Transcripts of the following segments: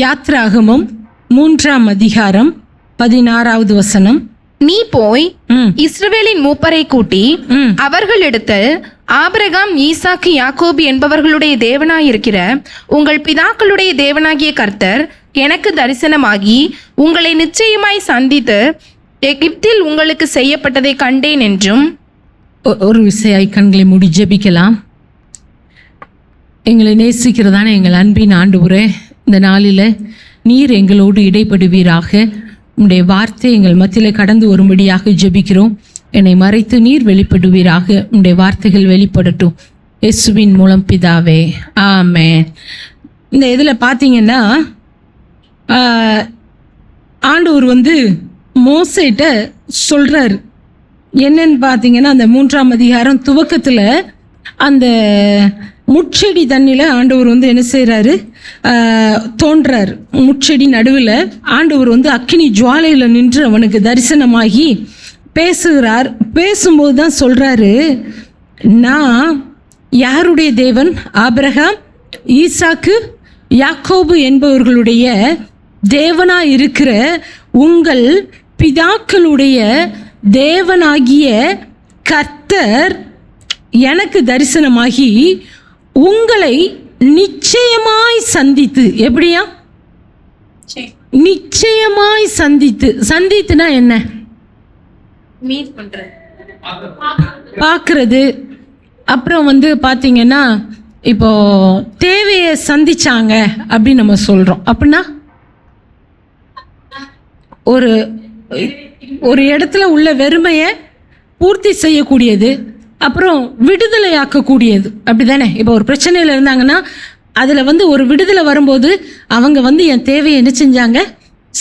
யாத்ராகமம் 3ஆம் அதிகாரம் 16வது வசனம். நீ போய் இஸ்ரவேலின் மூப்பரை கூட்டி அவர்களிடத்தில், ஆபிரகாம், ஈசாக்கு, யாக்கோபு என்பவர்களுடைய தேவனாயிருக்கிற உங்கள் பிதாக்களுடைய தேவனாகிய கர்த்தர் எனக்கு தரிசனமாகி உங்களை நிச்சயமாய் சந்தித்து எகிப்தில் உங்களுக்கு செய்யப்பட்டதை கண்டேன் என்றும். ஒரு விசையாய் கண்களை மூடி ஜெபிக்கலாம். எங்களை நேசிக்கிறதான எங்கள் அன்பின் ஆண்டவரே, இந்த நாளில் நீர் எங்களோடு இடைப்படுவீராக. உம்முடைய வார்த்தை எங்கள் மத்தியில் கடந்து வரும்படியாக ஜெபிக்கிறோம். என்னை மறைத்து நீர் வெளிப்படுவீராக. உம்முடைய வார்த்தைகள் வெளிப்படட்டும். இயேசுவின் மூலம் பிதாவே, ஆமென். இந்த இதில் பார்த்தீங்கன்னா ஆண்டவர் மோசேட்ட சொல்கிறார் என்னன்னு பார்த்தீங்கன்னா, அந்த 3ஆம் அதிகாரம் துவக்கத்தில் அந்த முட்செடி தண்ணியில் ஆண்டவர் என்ன செய்கிறாரு, தோன்றார். முட்செடி நடுவில் ஆண்டவர் அக்கினி ஜுவாலையில் நின்று அவனுக்கு தரிசனமாகி பேசுகிறார். பேசும்போது தான் சொல்கிறாரு, நான் யாருடைய தேவன்? ஆபிரகாம், ஈசாக்கு, யாக்கோபு என்பவர்களுடைய தேவனாய் இருக்கிற உங்கள் பிதாக்களுடைய தேவனாகிய கர்த்தர் எனக்கு தரிசனமாகி உங்களை நிச்சயமாய் சந்தித்து. எப்படியா? நிச்சயமாய் சந்தித்து. சந்தித்துனா என்ன? பார்க்கறது. அப்புறம் பார்த்தீங்கன்னா, இப்போ தேவையை சந்திச்சாங்க அப்படின்னு நம்ம சொல்றோம். அப்படின்னா ஒரு இடத்துல உள்ள வெறுமையை பூர்த்தி செய்யக்கூடியது, அப்புறம் விடுதலையாக்கக்கூடியது. அப்படி தானே? இப்போ ஒரு பிரச்சனையில் இருந்தாங்கன்னா அதில் ஒரு விடுதலை வரும்போது அவங்க என் தேவையை என்ன செஞ்சாங்க?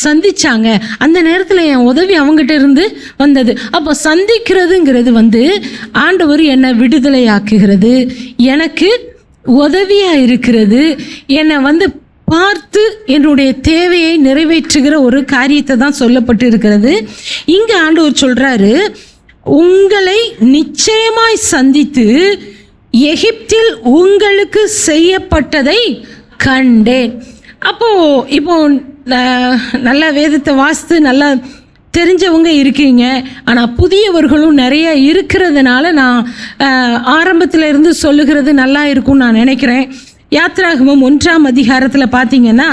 சந்திச்சாங்க. அந்த நேரத்தில் என் உதவி அவங்ககிட்ட இருந்து வந்தது. அப்போ சந்திக்கிறதுங்கிறது ஆண்டவர் என்னை விடுதலையாக்குகிறது, எனக்கு உதவியாக இருக்கிறது, என்னை பார்த்து என்னுடைய தேவையை நிறைவேற்றுகிற ஒரு காரியத்தை தான் சொல்லப்பட்டு இருக்கிறது. இங்கே ஆண்டவர் சொல்கிறாரு, உங்களை நிச்சயமாய் சந்தித்து எகிப்தில் உங்களுக்கு செய்யப்பட்டதை கண்டேன். இப்போ நல்லா வேதத்தை வாசித்து நல்லா தெரிஞ்சவங்க இருக்கீங்க. ஆனால் புதியவர்களும் நிறைய இருக்கிறதுனால நான் ஆரம்பத்தில் இருந்து சொல்லுகிறது நல்லா இருக்கும்னு நான் நினைக்கிறேன். யாத்ராகமம் 1ஆம் அதிகாரத்தில் பார்த்தீங்கன்னா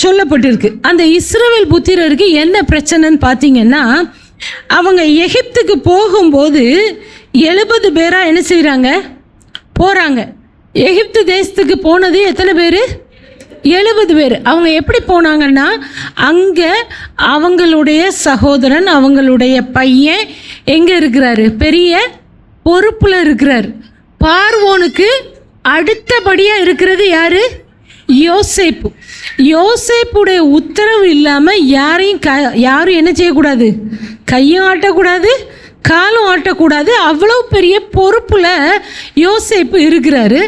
சொல்லப்பட்டிருக்கு, அந்த இஸ்ரவேல் புத்திரருக்கு என்ன பிரச்சனைன்னு பார்த்தீங்கன்னா, அவங்க எகிப்துக்கு போகும்போது 70 பேரா என்ன செய்கிறாங்க? போகிறாங்க. எகிப்து தேசத்துக்கு போனது எத்தனை பேர்? 70 பேர். அவங்க எப்படி போனாங்கன்னா, அங்கே அவங்களுடைய சகோதரன், அவங்களுடைய பையன் எங்கே இருக்கிறாரு? பெரிய பொறுப்பில் இருக்கிறார். பார்வோனுக்கு அடுத்தபடியாக இருக்கிறது யாரு? யோசேப்பு. யோசேப்புடைய உத்தரவு இல்லாமல் யாரும் என்ன செய்யக்கூடாது? கையும் ஆட்டக்கூடாது, காலும் ஆட்டக்கூடாது. அவ்வளோ பெரிய பொறுப்பில் யோசேப்பு இருக்கிறாரு.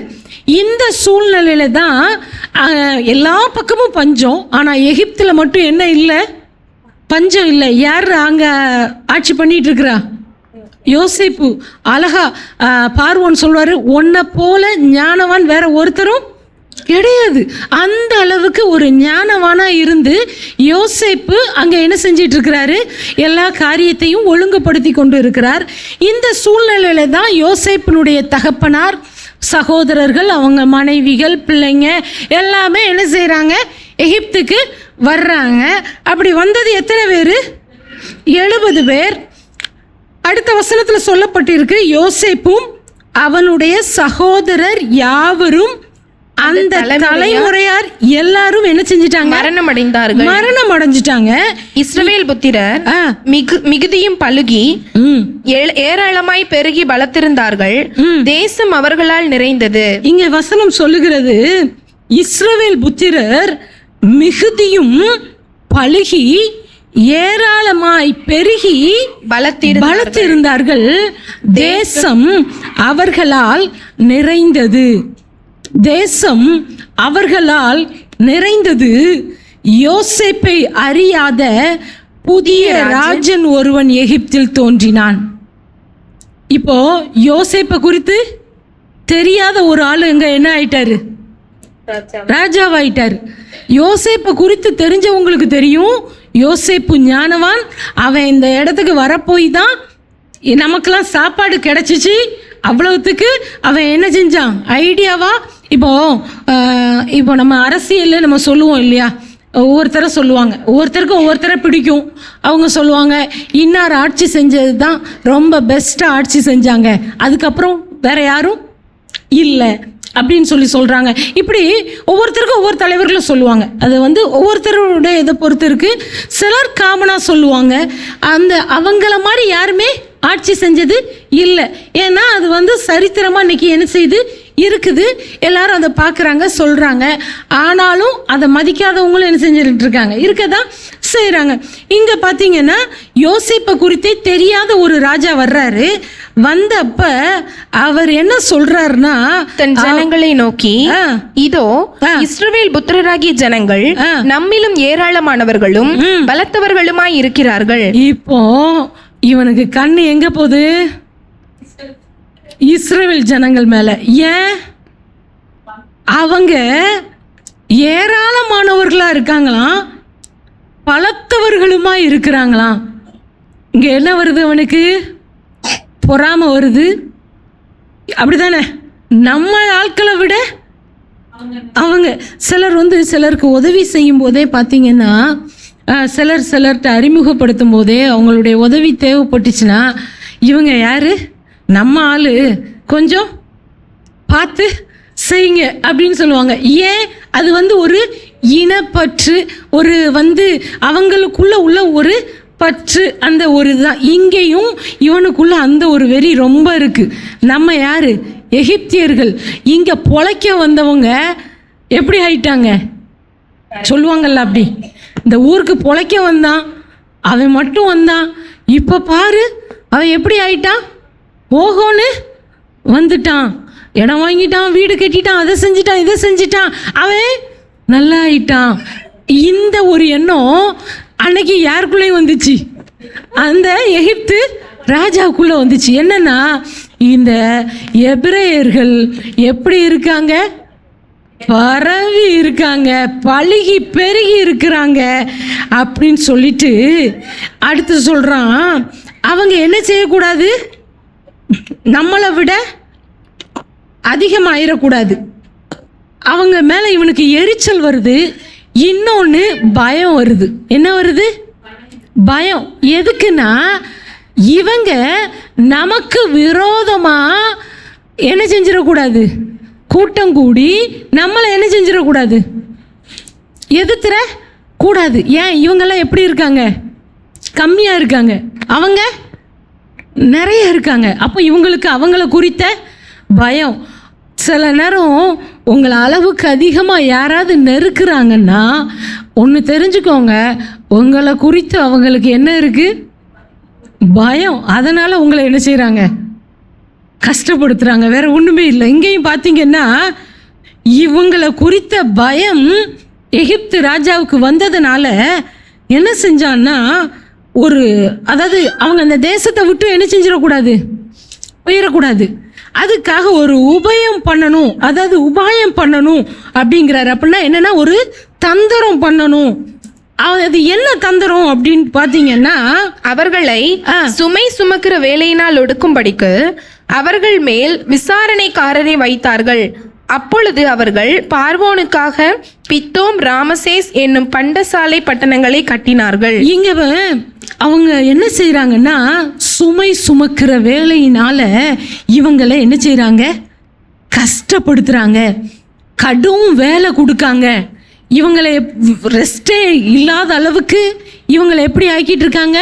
இந்த சூழ்நிலையில தான் எல்லா பக்கமும் பஞ்சம். ஆனால் எகிப்தில் மட்டும் என்ன இல்லை? பஞ்சம் இல்லை. யார் அங்கே ஆட்சி பண்ணிட்டு இருக்கிறா? யோசேப்பு. அழகா பார்வோன் சொல்வார், உன்னை போல ஞானவான் வேற ஒருத்தரும் கிடையாது. அந்த அளவுக்கு ஒரு ஞானவானா இருந்து யோசேப்பு அங்கே என்ன செஞ்சிட்டு இருக்கிறாரு? எல்லா காரியத்தையும் ஒழுங்குபடுத்தி கொண்டு இருக்கிறார். இந்த சூழ்நிலையில தான் யோசேப்பினுடைய தகப்பனார், சகோதரர்கள், அவங்க மனைவிகள், பிள்ளைங்க எல்லாமே என்ன செய்கிறாங்க? எகிப்துக்கு வர்றாங்க. அப்படி வந்தது எத்தனை பேர்? 70 பேர். அடுத்த வசனத்தில் சொல்லப்பட்டிருக்கு, யோசேப்பும் அவனுடைய சகோதரர் யாவரும், அந்த தலைமுறையார் எல்லாரும் என்ன செஞ்சிட்டாங்க? மரணம் அடைஞ்சிட்டாங்க. இஸ்ரவேல் புத்திரர் மிகுதியும் பலுகி ஏராளமாய் பெருகி பலத்திருந்தார்கள். தேசம் அவர்களால் நிறைந்தது. இங்க வசனம் சொல்லுகிறது, இஸ்ரவேல் புத்திரர் மிகுதியும் பலுகி ஏராளமாய் பெருகி பலத்திருந்தார்கள். தேசம் அவர்களால் நிறைந்தது. தேசம் அவர்களால் நிறைந்தது. யோசேப்பை அறியாத புதிய ராஜன் ஒருவன் எகிப்தில் தோன்றினான். இப்போ யோசேப்பை குறித்து தெரியாத ஒரு ஆளு எங்க என்ன ஆயிட்டாரு? ராஜாவாயிட்டாரு. யோசேப்பை குறித்து தெரிஞ்சவங்களுக்கு தெரியும், யோசேப்பு ஞானவான், அவன் இந்த இடத்துக்கு வரப்போய் தான் நமக்கெல்லாம் சாப்பாடு கிடைச்சிச்சு. அவ்வளவுத்துக்கு அவன் என்ன செஞ்சான் ஐடியாவா. இப்போ நம்ம அரசியலில் நம்ம சொல்லுவோம் இல்லையா, ஒவ்வொருத்தரை சொல்லுவாங்க, ஒவ்வொருத்தருக்கும் ஒவ்வொருத்தரை பிடிக்கும். அவங்க சொல்லுவாங்க இன்னார் ஆட்சி செஞ்சது தான் ரொம்ப பெஸ்ட்டாக ஆட்சி செஞ்சாங்க, அதுக்கப்புறம் வேற யாரும் இல்லை அப்படின்னு சொல்கிறாங்க. இப்படி ஒவ்வொருத்தருக்கும் ஒவ்வொரு தலைவர்களும் சொல்லுவாங்க. அது ஒவ்வொருத்தருடைய இதை பொறுத்து இருக்குது. சிலர் காமனாக சொல்லுவாங்க அவங்கள மாதிரி யாருமே ஆட்சி செஞ்சது இல்லை. ஏன்னா அது சரித்திரமாக இன்னைக்கு என்ன செய்து இருக்குது, எல்லாரும் அதை பார்க்குறாங்க, சொல்கிறாங்க. ஆனாலும் அதை மதிக்காதவங்களும் என்ன செஞ்சுட்டு இருக்காங்க, இருக்கதான் செய்கிறாங்க. இங்கே பார்த்தீங்கன்னா யோசேப்பை குறித்தே தெரியாத ஒரு ராஜா வர்றாரு. வந்தப்ப அவர் என்ன சொல்றாருன்னா, தன் ஜனங்களை நோக்கி, இதோ இஸ்ரவேல் புத்திரராகிய ஜனங்கள் நம்மிலும் ஏராளமானவர்களும் பலத்தவர்களுமாய் இருக்கிறார்கள். இப்போ இவனுக்கு கண்ணு எங்க போகுது, இஸ்ரவேல் ஜனங்கள் மேல. ஏன்? அவங்க ஏராளமானவர்களா இருக்காங்களாம், பலத்தவர்களுமா இருக்கிறாங்களாம். இங்க என்ன வருது, அவனுக்கு பொறாம வருது. அப்படிதானே? நம்ம ஆட்களை விட அவங்க சிலர் சிலருக்கு உதவி செய்யும் போதே பார்த்தீங்கன்னா, சிலர்கிட்ட அறிமுகப்படுத்தும் போதே அவங்களுடைய உதவி தேவைப்பட்டுச்சுன்னா, இவங்க யாரு, நம்ம ஆளு, கொஞ்சம் பார்த்து செய்யுங்க அப்படின்னு சொல்லுவாங்க. ஏன்? அது ஒரு இனப்பற்று, ஒரு அவங்களுக்குள்ள உள்ள ஒரு பற்று, அந்த ஒரு இதுதான். இங்கேயும் இவனுக்குள்ள அந்த ஒரு வெறி ரொம்ப இருக்கு. நம்ம யாரு, எகிப்தியர்கள். இங்க பொழைக்க வந்தவங்க எப்படி ஆயிட்டாங்க சொல்லுவாங்கல்ல, அப்படி இந்த ஊருக்கு பொழைக்க வந்தான், அவன் மட்டும் வந்தான். இப்ப பாரு அவன் எப்படி ஆயிட்டான், ஓஹோன்னு வந்துட்டான், இடம் வாங்கிட்டான், வீடு கட்டிட்டான், அதை செஞ்சிட்டான், இதை செஞ்சிட்டான், அவன் நல்லா ஆயிட்டான். இந்த ஒரு எண்ணம் அன்னைக்கு யாருக்குள்ளேயும் வந்துச்சு, அந்த எகிப்து ராஜாவுக்குள்ள வந்துச்சு. என்னன்னா, இந்த எபிரேயர்கள் எப்படி இருக்காங்க, பரவி இருக்காங்க, பழுகி பெருகி இருக்கிறாங்க அப்படின்னு சொல்லிட்டு அடுத்து சொல்றான், அவங்க என்ன செய்யக்கூடாது, நம்மளை விட அதிகமாயிடக்கூடாது. அவங்க மேல இவனுக்கு எரிச்சல் வருது. இன்னொன்று பயம் வருது. என்ன வருது? பயம். எதுக்குன்னா, இவங்க நமக்கு விரோதமா என்ன செஞ்சிடக்கூடாது, கூட்டம் கூடி நம்மளை என்ன செஞ்சிடக்கூடாது, எதிர்த்துற கூடாது. ஏன்? இவங்கெல்லாம் எப்படி இருக்காங்க, கம்மியாக இருக்காங்க, அவங்க நிறைய இருக்காங்க. அப்போ இவங்களுக்கு அவங்கள குறித்த பயம். சில நேரம் உங்களை அளவுக்கு அதிகமாக யாராவது நெருக்குறாங்கன்னா ஒன்று தெரிஞ்சுக்கோங்க, உங்களை குறித்து அவங்களுக்கு என்ன இருக்குது, பயம். அதனால் உங்களை என்ன செய்கிறாங்க, கஷ்டப்படுத்துகிறாங்க, வேற ஒன்றுமே இல்லை. இங்கேயும் பார்த்தீங்கன்னா இவங்களை குறித்த பயம் எகிப்து ராஜாவுக்கு வந்ததுனால என்ன செஞ்சான்னா, அதாவது அவங்க அந்த தேசத்தை விட்டு என்ன செஞ்சிடக்கூடாது, போயிடக்கூடாது. அதுக்காக ஒரு உபாயம் பண்ணணும், அதாவது உபாயம் பண்ணணும் அப்படிங்கிறாரு. அப்படின்னா என்னன்னா, ஒரு தந்திரம் பண்ணணும். அது என்ன தந்திரம் அப்படின்னு பார்த்தீங்கன்னா, அவர்களை சுமை சுமக்கிற வேலையினால் ஒடுக்கும்படிக்கு அவர்கள் மேல் விசாரணைக்காரரை வைத்தார்கள். அப்பொழுது அவர்கள் பார்வோனுக்காக பித்தோம், ராமசேஸ் என்னும் பண்டசாலை பட்டணங்களை கட்டினார்கள். இங்க அவங்க என்ன செய்யறாங்கன்னா, சுமை சுமக்கிற வேலையினால இவங்களை என்ன செய்யறாங்க, கஷ்டப்படுத்துறாங்க, கடும் வேலை கொடுக்காங்க. இவங்களை ரெஸ்டே இல்லாத அளவுக்கு இவங்களை எப்படி ஆக்கிட்டு இருக்காங்க,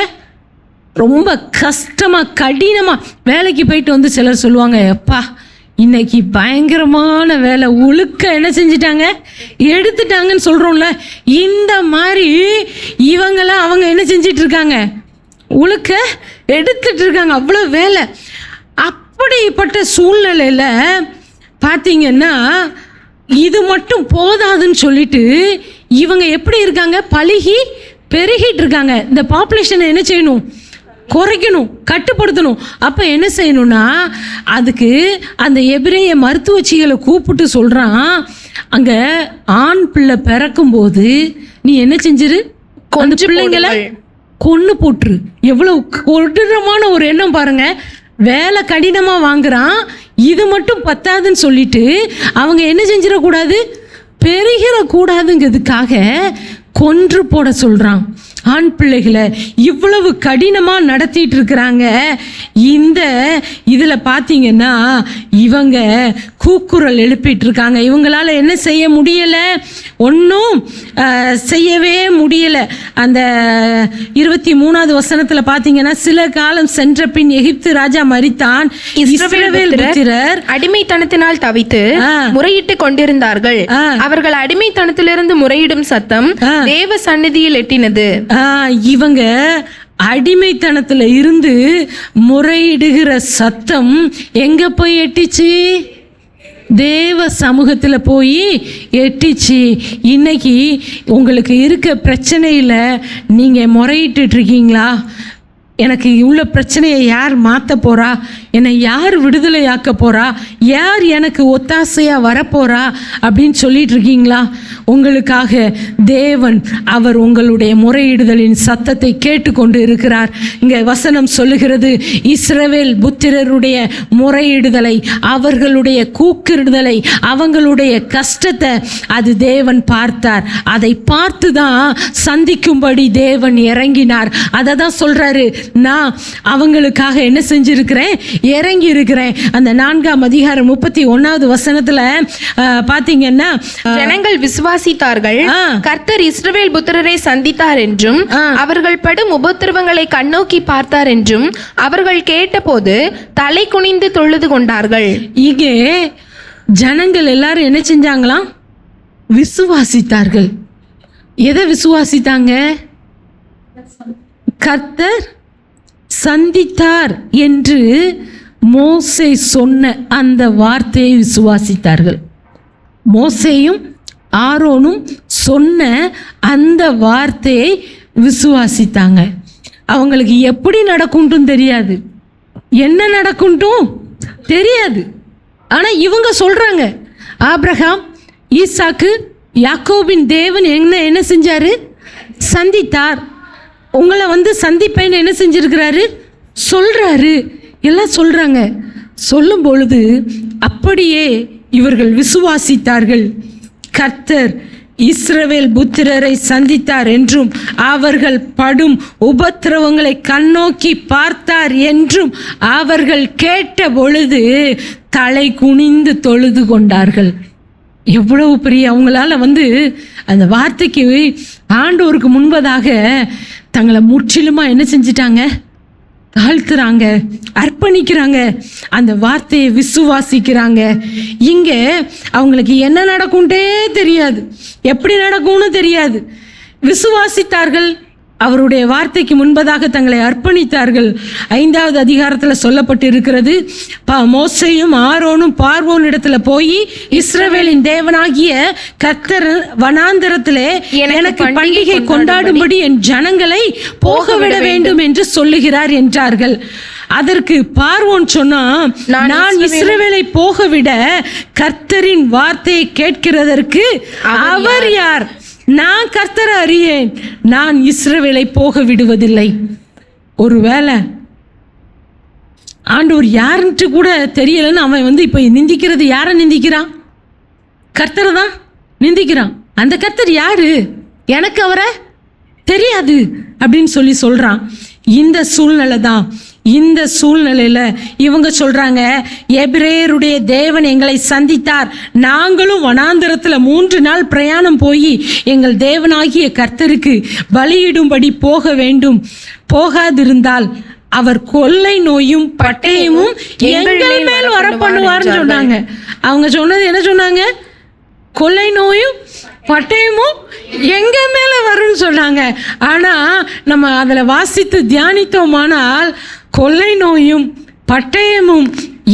ரொம்ப கஷ்டமா கடினமா வேலைக்கு போயிட்டு சிலர் சொல்லுவாங்க, எப்பா இன்னைக்கு பயங்கரமான வேலை, உழுக்க என்ன செஞ்சிட்டாங்க, எடுத்துட்டாங்கன்னு சொல்றோம்ல. இந்த மாதிரி இவங்களாம் அவங்க என்ன செஞ்சிட்டு இருக்காங்க, உழுக்க எடுத்துட்டு இருக்காங்க, அவ்வளோ வேலை. அப்படிப்பட்ட சூழ்நிலையில பார்த்தீங்கன்னா, இது மட்டும் போதாதுன்னு சொல்லிட்டு இவங்க எப்படி இருக்காங்க, பழுகி பெருகிட்டு இருக்காங்க. இந்த பாப்புலேஷனை என்ன செய்யணும், குறைக்கணும், கட்டுப்படுத்தணும். அப்போ என்ன செய்யணும்னா, அதுக்கு அந்த எபிரேய மருத்துவச்சிகளை கூப்பிட்டு சொல்கிறான், அங்கே ஆண் பிள்ளை பிறக்கும்போது நீ என்ன செஞ்சிரு, கொஞ்சம் பிள்ளைங்களை கொன்று போட்டுரு. எவ்வளவு கொடூரமான ஒரு எண்ணம் பாருங்க. வேலை கடினமாக வாங்குறான், இது மட்டும் பத்தாதுன்னு சொல்லிட்டு அவங்க என்ன செஞ்சிடக்கூடாது, பெருகிடக்கூடாதுங்கிறதுக்காக கொன்று போட சொல்கிறான். ஆண் பிள்ளைகளை இவ்வளவு கடினமாக நடத்திட்டு இருக்கிறாங்க. இந்த இதில் பார்த்தீங்கன்னா இவங்க கூக்குரல் எழுப்பிட்டு இருக்காங்க. இவங்களால என்ன செய்ய முடியலை, ஒன்றும் செய்யவே முடியலை. அந்த 23வது வசனத்தில் பார்த்தீங்கன்னா, சில காலம் சென்ற பின் எகிப்து ராஜா மரித்தான், இஸ்ரவேல் புத்திரர் அடிமைத்தனத்தினால் தவித்து முறையிட்டு கொண்டிருந்தார்கள். அவர்கள் அடிமைத்தனத்திலிருந்து முறையிடும் சத்தம் தேவ சந்நிதியில் எட்டினது. இவங்க அடிமைத்தனத்துல இருந்து முறையிடுகிற சத்தம் எங்க போய் எட்டிச்சு, தேவ சமூகத்தில் போய் எட்டிச்சு. இன்னைக்கு உங்களுக்கு இருக்க பிரச்சனையில் நீங்கள் முறையிட்டு இருக்கீங்களா? எனக்கு உள்ள பிரச்சனையை யார் மாற்ற போகிறா, என்னை யார் விடுதலையாக்க போகிறா, யார் எனக்கு ஒத்தாசையாக வரப்போகிறா அப்படின்னு சொல்லிட்டு இருக்கீங்களா? உங்களுக்காக தேவன் அவர் உங்களுடைய முறையிடுதலின் சத்தத்தை கேட்டுக்கொண்டு இருக்கிறார். இங்கே வசனம் சொல்லுகிறது, இஸ்ரவேல் புத்திரருடைய முறையிடுதலை, அவர்களுடைய கூக்குறுதலை, அவங்களுடைய கஷ்டத்தை அது தேவன் பார்த்தார். அதை பார்த்து தான் சந்திக்கும்படி தேவன் இறங்கினார். அதை தான் சொல்றாரு, நான் அவங்களுக்காக என்ன செஞ்சிருக்கிறேன், இறங்கி இருக்கிறேன். அந்த 4ஆம் அதிகாரம் 31வது வசனத்துல பாத்தீங்கன்னா, ஜனங்கள் விசுவாசித்தார்கள், கர்த்தர் இஸ்ரவேல் புத்திரரை சந்தித்தார் என்றும் அவர்கள் படும் உபத்திரவங்களை கண்ணோக்கி பார்த்தார் என்றும் அவர்கள் கேட்டபோது தலை குனிந்து தொழுது கொண்டார்கள். இங்கே ஜனங்கள் எல்லாரும் என்ன செஞ்சாங்களாம், விசுவாசித்தார்கள். எதை விசுவாசித்தாங்க, கர்த்தர் சந்தித்தார் என்று மோசே சொன்ன அந்த வார்த்தையை விசுவாசித்தார்கள். மோசேயும் ஆரோனும் சொன்ன அந்த வார்த்தையை விசுவாசித்தாங்க. அவங்களுக்கு எப்படி நடக்கும்ட்டும் தெரியாது, என்ன நடக்கும்ட்டும் தெரியாது. ஆனால் இவங்க சொல்றாங்க, ஆபிரகாம், ஈசாக்கு, யாக்கோபின் தேவன் என்ன செஞ்சாரு, சந்தித்தார். உங்களை சந்திப்பேன்னு என்ன செஞ்சிருக்கிறாரு சொல்றாரு, எல்லாம் சொல்றாங்க. சொல்லும் பொழுது அப்படியே இவர்கள் விசுவாசித்தார்கள். கர்த்தர் இஸ்ரவேல் புத்திரரை சந்தித்தார் என்றும் அவர்கள் படும் உபத்திரவங்களை கண்ணோக்கி பார்த்தார் என்றும் அவர்கள் கேட்ட பொழுது தலை குனிந்து தொழுது கொண்டார்கள். எவ்வளவு பெரிய அவங்களால அந்த வார்த்தைக்கு ஆண்டவருக்கு முன்பதாக தங்களை முற்றிலுமா என்ன செஞ்சிட்டாங்க, தாழ்த்துறாங்க, அர்ப்பணிக்கிறாங்க, அந்த வார்த்தையை விசுவாசிக்கிறாங்க. இங்கே அவங்களுக்கு என்ன நடக்கும்ட்டே தெரியாது, எப்படி நடக்கும்னு தெரியாது. விசுவாசித்தார்கள், அவருடைய வார்த்தைக்கு முன்பதாக தங்களை அர்ப்பணித்தார்கள். 5வது அதிகாரத்தில் சொல்லப்பட்டு இருக்கிறது, மோசேயும் ஆரோனும் பார்வோனிடத்துல போய், இஸ்ரவேலின் தேவனாகிய கர்த்தர் வனாந்தரத்திலே எனக்கு பண்டிகை கொண்டாடும்படி என் ஜனங்களை போகவிட வேண்டும் என்று சொல்லுகிறார் என்றார்கள். அதற்கு பார்வோன் சொன்னா, நான் இஸ்ரவேலை போகவிட கர்த்தரின் வார்த்தையை கேட்கிறதற்கு அவர் யார்? நான் கர்த்தரை அறியேன், நான் இஸ்ரவேலை போக விடுவதில்லை. ஒருவேளை ஆண்டவர் யாருன்ட்டு கூட தெரியலன்னு அவன் இப்போ நிந்திக்கிறது யாரை நிந்திக்கிறான்? கர்த்தரை தான் நிந்திக்கிறான். அந்த கர்த்தர் யாரு, எனக்கு அவரை தெரியாது அப்படின்னு சொல்றான். இந்த சூழ்நிலை தான். இந்த சூழ்நிலையில் இவங்க சொல்றாங்க, எபிரேயருடைய தேவன் எங்களை சந்தித்தார், நாங்களும் வனாந்தரத்தில் 3 நாள் பிரயாணம் போய் எங்கள் தேவனாகிய கர்த்தருக்கு பலியிடும்படி போக வேண்டும், போகாதிருந்தால் அவர் கொள்ளை நோயும் பட்டயமும் எங்கள் மேல் வர பண்ணுவார்னு சொன்னாங்க. அவங்க சொன்னது என்ன சொன்னாங்க, கொள்ளை நோயும் பட்டயமும் எங்க மேல வரும்னு சொன்னாங்க. ஆனா நம்ம அதில் வாசித்து தியானித்தோமானால் கொள்ளை நோயும் பட்டயமும்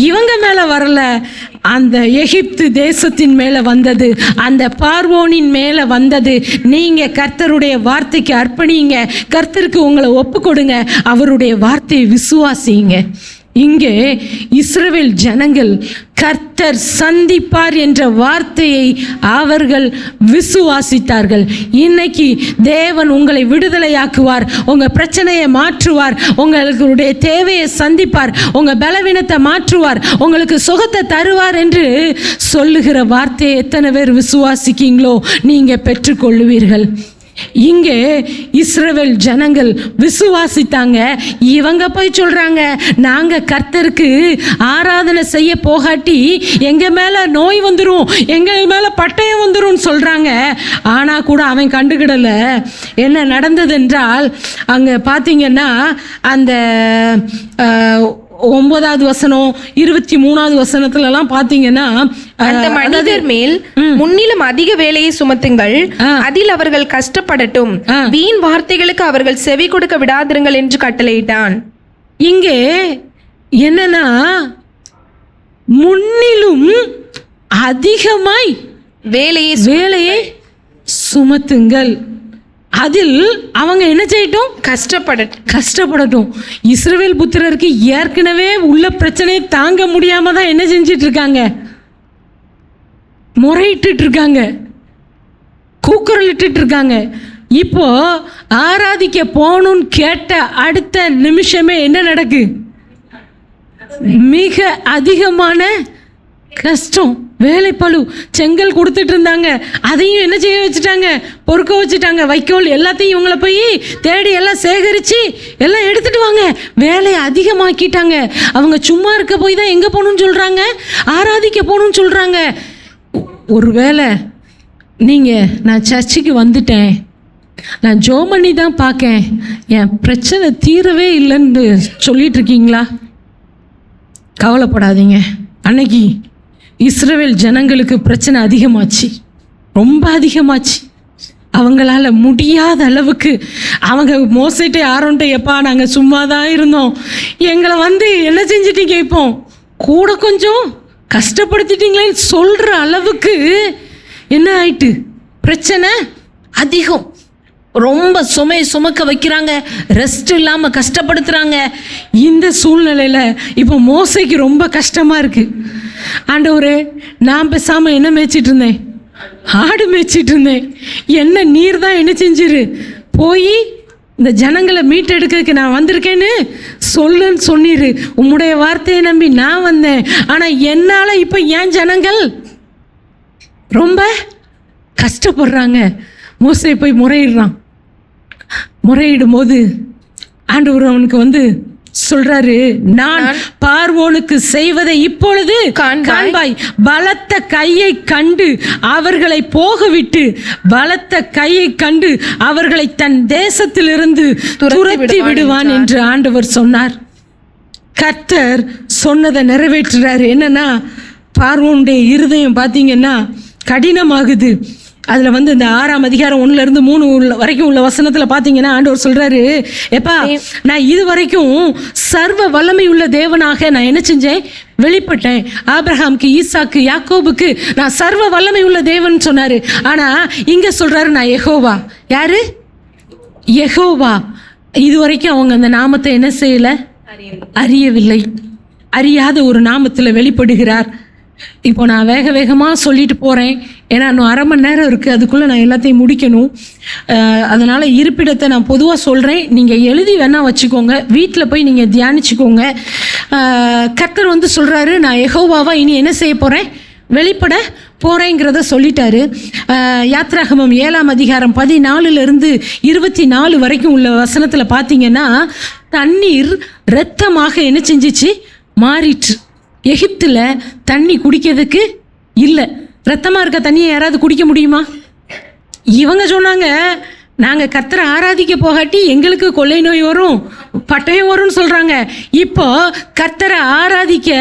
இவங்க மேல வரல, அந்த எகிப்து தேசத்தின் மேலே வந்தது, அந்த பார்வோனின் மேலே வந்தது. நீங்கள் கர்த்தருடைய வார்த்தைக்கு அர்ப்பணிங்க, கர்த்தருக்கு உங்களை ஒப்பு கொடுங்க, அவருடைய வார்த்தையை விசுவாசிங்க. இங்கே இஸ்ரவேல் ஜனங்கள் கர்த்தர் சந்திப்பார் என்ற வார்த்தையை அவர்கள் விசுவாசித்தார்கள். இன்னைக்கு தேவன் உங்களை விடுதலையாக்குவார், உங்கள் பிரச்சனையை மாற்றுவார், உங்களுடைய தேவையை சந்திப்பார், உங்கள் பலவீனத்தை மாற்றுவார், உங்களுக்கு சுகத்தை தருவார் என்று சொல்லுகிற வார்த்தையை எத்தனை பேர் விசுவாசிக்கீங்களோ நீங்கள் பெற்றுக்கொள்ளுவீர்கள். இங்கே இஸ்ரவேல் ஜனங்கள் விசுவாசித்தாங்க. இவங்க போய் சொல்றாங்க, நாங்க கர்த்தருக்கு ஆராதனை செய்ய போகாட்டி எங்க மேல நோய் வந்துடும், எங்க மேல பட்டயம் வந்துடும் சொல்றாங்க. ஆனா கூட அவன் கண்டுக்கிடல. என்ன நடந்தது என்றால், அங்க பாத்தீங்கன்னா அந்த 9வது வசனம் 23வது வசனத்துலலாம் பாத்தீங்கன்னா, அந்த மனிதர் மேல் முன்னிலும் அதிக வேலையை சுமத்துங்கள், அதில் அவர்கள் கஷ்டப்படட்டும், வீண் வார்த்தைகளுக்கு அவர்கள் செவி கொடுக்க விடாதிருங்கள் என்று கட்டளையிட்டான். இங்கே என்னன்னா, முன்னிலும் அதிகமாய் வேலையை சுமத்துங்கள், அதில் அவங்க என்ன செய்யட்டும், கஷ்டப்படட்டும். இஸ்ரவேல் புத்திரருக்கு ஏற்கனவே உள்ள பிரச்சனையை தாங்க முடியாம தான் என்ன செஞ்சிட்டு இருக்காங்க, முறையிட்டு இருக்காங்க, கூக்குரலிட்டு இருக்காங்க. இப்போ ஆராதிக்க போகணும்னு கேட்ட அடுத்த நிமிஷமே என்ன நடக்கு, மிக அதிகமான கஷ்டம், வேலைப்பளு. செங்கல் கொடுத்துட்டு இருந்தாங்க, அதையும் என்ன செய்ய வச்சுட்டாங்க, பொறுக்க வச்சுட்டாங்க. வைக்கோல் எல்லாத்தையும் இவங்களை போய் தேடி எல்லாம் சேகரித்து எல்லாம் எடுத்துட்டு வாங்க, வேலையை அதிகமாக்கிட்டாங்க. அவங்க சும்மா இருக்க போய் தான் எங்கே போகணும்னு சொல்கிறாங்க, ஆராதிக்க போகணும்னு சொல்கிறாங்க. ஒருவேளை நீங்கள் நான் சர்ச்சுக்கு வந்துட்டேன், நான் ஜெபம் பண்ணி தான் பார்க்கேன், என் பிரச்சனை தீரவே இல்லைன்னு சொல்லிட்டு இருக்கீங்களா? கவலைப்படாதீங்க. அன்னைக்கு இஸ்ரவேல் ஜனங்களுக்கு பிரச்சனை அதிகமாச்சு, ரொம்ப அதிகமாச்சு. அவங்களால முடியாத அளவுக்கு அவங்க மோசைட்டே ஆரோன்ட்டு, எப்பா நாங்கள் சும்மா தான் இருந்தோம், எங்களை வந்து என்ன செஞ்சிட்டீங்க, இப்போ கூட கொஞ்சம் கஷ்டப்படுத்திட்டீங்களேன்னு சொல்கிற அளவுக்கு என்ன ஆயிட்டு, பிரச்சனை அதிகம். ரொம்ப சுமையை சுமக்க வைக்கிறாங்க, ரெஸ்ட் இல்லாமல் கஷ்டப்படுத்துகிறாங்க. இந்த சூழ்நிலையில் இப்போ மோசைக்கு ரொம்ப கஷ்டமாக இருக்குது. ஆண்டவரே, நான் பேசாமல் என்ன மேய்ச்சிட்டு இருந்தேன், ஆடு மேய்ச்சிட்டு இருந்தேன், என்ன நீர் தான் என்ன செஞ்சிரு, போய் இந்த ஜனங்களை மீட்டெடுக்கிறதுக்கு நான் வந்திருக்கேன்னு சொல்லுன்னு சொன்னீரு. உம்முடைய வார்த்தையை நம்பி நான் வந்தேன், ஆனால் என்னால் இப்போ ஏன் ஜனங்கள் ரொம்ப கஷ்டப்படுறாங்க. மோசே போய் முறையிடுறான். முறையிடும் போது ஆண்டவர் அவனுக்கு வந்து சொல்றாரு, நான் பார்வோனுக்கு செய்வதை இப்பொழுது காண்பாய். பலத்த கையை கண்டு அவர்களை போகவிட்டு, பலத்த கையை கண்டு அவர்களை தன் தேசத்திலிருந்து துரத்தி விடுவான் என்று ஆண்டவர் சொன்னார். கர்த்தர் சொன்னதை நிறைவேற்றுறாரு. என்னன்னா, பார்வோனுடைய இருதயம் பார்த்தீங்கன்னா கடினமாகுது. அதில் வந்து இந்த 6ஆம் அதிகாரம் 1-3 வரைக்கும் உள்ள வசனத்தில் பார்த்தீங்கன்னா ஆண்டவர் சொல்கிறாரு, எப்பா நான் இது வரைக்கும் சர்வ வல்லமை உள்ள தேவனாக நான் என்ன செஞ்சேன், வெளிப்பட்டேன். ஆபிரகாமுக்கு, ஈசாக்கு, யாக்கோபுக்கு நான் சர்வ வல்லமை உள்ள தேவன் சொன்னார். ஆனால் இங்கே சொல்கிறாரு, நான் யெகோவா. யாரு? யெகோவா. இது வரைக்கும் அவங்க அந்த நாமத்தை என்ன செய்யலை, அறியவில்லை. அறியாத ஒரு நாமத்தில் வெளிப்படுகிறார். இப்போ நான் வேக வேகமாக சொல்லிட்டு போகிறேன், ஏன்னா இன்னும் 1/2 மணி நேரம் இருக்குது, அதுக்குள்ளே நான் எல்லாத்தையும் முடிக்கணும். அதனால் இருப்பிடத்தை நான் பொதுவாக சொல்கிறேன், நீங்கள் எழுதி வேணால் வச்சுக்கோங்க, வீட்டில் போய் நீங்கள் தியானிச்சுக்கோங்க. கர்த்தர் வந்து சொல்கிறாரு, நான் யெகோவாவா இனி என்ன செய்ய போகிறேன், வெளிப்பட போகிறேங்கிறத சொல்லிட்டாரு. யாத்ராகமம் 7ஆம் அதிகாரம் 14 24 வரைக்கும் உள்ள வசனத்தில் பார்த்தீங்கன்னா, தண்ணீர் இரத்தமாக என்ன செஞ்சிச்சு, மாறிற்று. எகிப்தில் தண்ணி குடிக்கிறதுக்கு இல்லை, ரத்தமாக இருக்க தண்ணியை யாராவது குடிக்க முடியுமா? இவங்க சொன்னாங்க, நாங்கள் கர்த்தரை ஆராதிக்க போகாட்டி எங்களுக்கு கொள்ளை நோய் வரும், பட்டயம் வரும்னு சொல்கிறாங்க. இப்போ கர்த்தரை ஆராதிக்க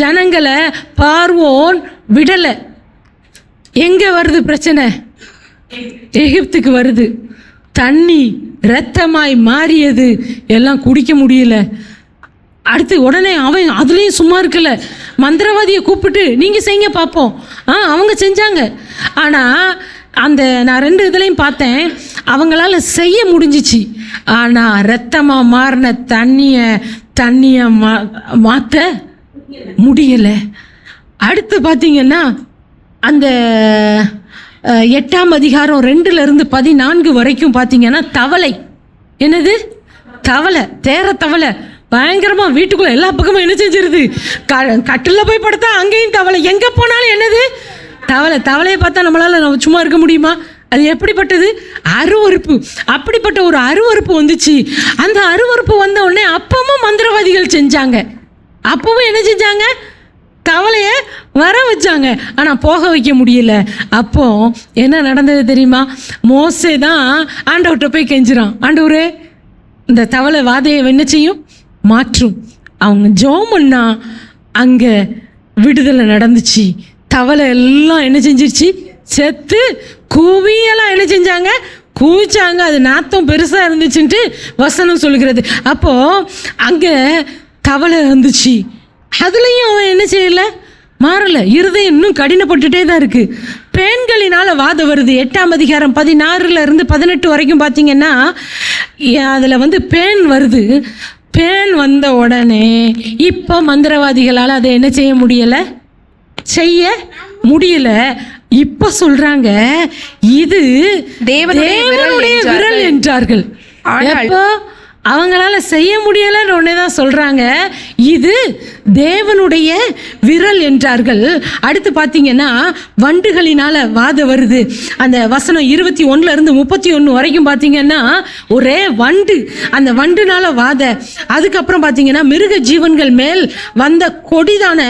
ஜனங்களை பார்வோன் விடலை. எங்கே வருது பிரச்சனை? எகிப்துக்கு வருது. தண்ணி இரத்தமாய் மாறியது, எல்லாம் குடிக்க முடியல. அடுத்து உடனே அவன் அதுலேயும் சும்மா இருக்கல, மந்திரவாதியை கூப்பிட்டு நீங்கள் செய்யுங்க பார்ப்போம். அவங்க செஞ்சாங்க. ஆனால் அந்த நான் 2 இதுலையும் பார்த்தேன், அவங்களால செய்ய முடிஞ்சிச்சு. ஆனால் ரத்தமாக மாறின தண்ணியை மாற்ற முடியலை. அடுத்து பார்த்தீங்கன்னா அந்த 8ஆம் அதிகாரம் 2லிருந்து 14 வரைக்கும் பார்த்தீங்கன்னா தவளை, என்னது தவளை, தவளை பயங்கரமாக வீட்டுக்குள்ளே எல்லா பக்கமும் என்ன செஞ்சிருது, கட்டில் போய் படுத்தா அங்கேயும் தவளை, எங்கே போனாலும் என்னது தவளையை பார்த்தா நம்ம சும்மா இருக்க முடியுமா? அது எப்படிப்பட்டது அருவருப்பு. அப்படிப்பட்ட ஒரு அருவருப்பு வந்துச்சு. அந்த அருவருப்பு வந்த உடனே அப்பவும் மந்திரவாதிகள் செஞ்சாங்க. அப்பவும் என்ன செஞ்சாங்க, தவளையை வர வச்சாங்க. ஆனால் போக வைக்க முடியல. அப்போ என்ன நடந்தது தெரியுமா? மோசே தான் ஆண்டவர்கிட்ட போய் கெஞ்சுறான், ஆண்டவரே இந்த தவளை வாதையை என்ன செய்யும், மாற்றும். அவங்க ஜெபம் பண்ணா அங்கே விடுதலை நடந்துச்சு. தவளை எல்லாம் என்ன செஞ்சிருச்சு, செத்து கூவியெல்லாம் என்ன செஞ்சாங்க, கூவிச்சாங்க. அது நாத்தம் பெருசாக இருந்துச்சுன்ட்டு வசனம் சொல்லுகிறது. அப்போது அங்கே தவளை இருந்துச்சு. அதுலேயும் அவன் என்ன செய்யலை, மாறலை. இருதயம் இன்னும் கடினப்பட்டுட்டே தான் இருக்குது. பெண்களினால் வாதம் வருது. 8ஆம் அதிகாரம் 16லிருந்து 18 வரைக்கும் பார்த்தீங்கன்னா அதில் பேன் வருது. பேன் வந்த உடனே இப்போ மந்திரவாதிகளால் அதை என்ன செய்ய முடியல. இப்போ சொல்கிறாங்க இது தேவனுடைய விரல் என்றார்கள். எப்போ அவங்களால செய்ய முடியலன்னு ஒன்னே தான் சொல்கிறாங்க, இது தேவனுடைய விரல் என்றார்கள். அடுத்து பார்த்தீங்கன்னா வண்டுகளினால் வாதம் வருது. அந்த வசனம் 21லிருந்து 31 வரைக்கும் பார்த்தீங்கன்னா ஒரே வண்டு, அந்த வண்டுனால வாத. அதுக்கப்புறம் பார்த்தீங்கன்னா மிருக ஜீவன்கள் மேல் வந்த கொடிதான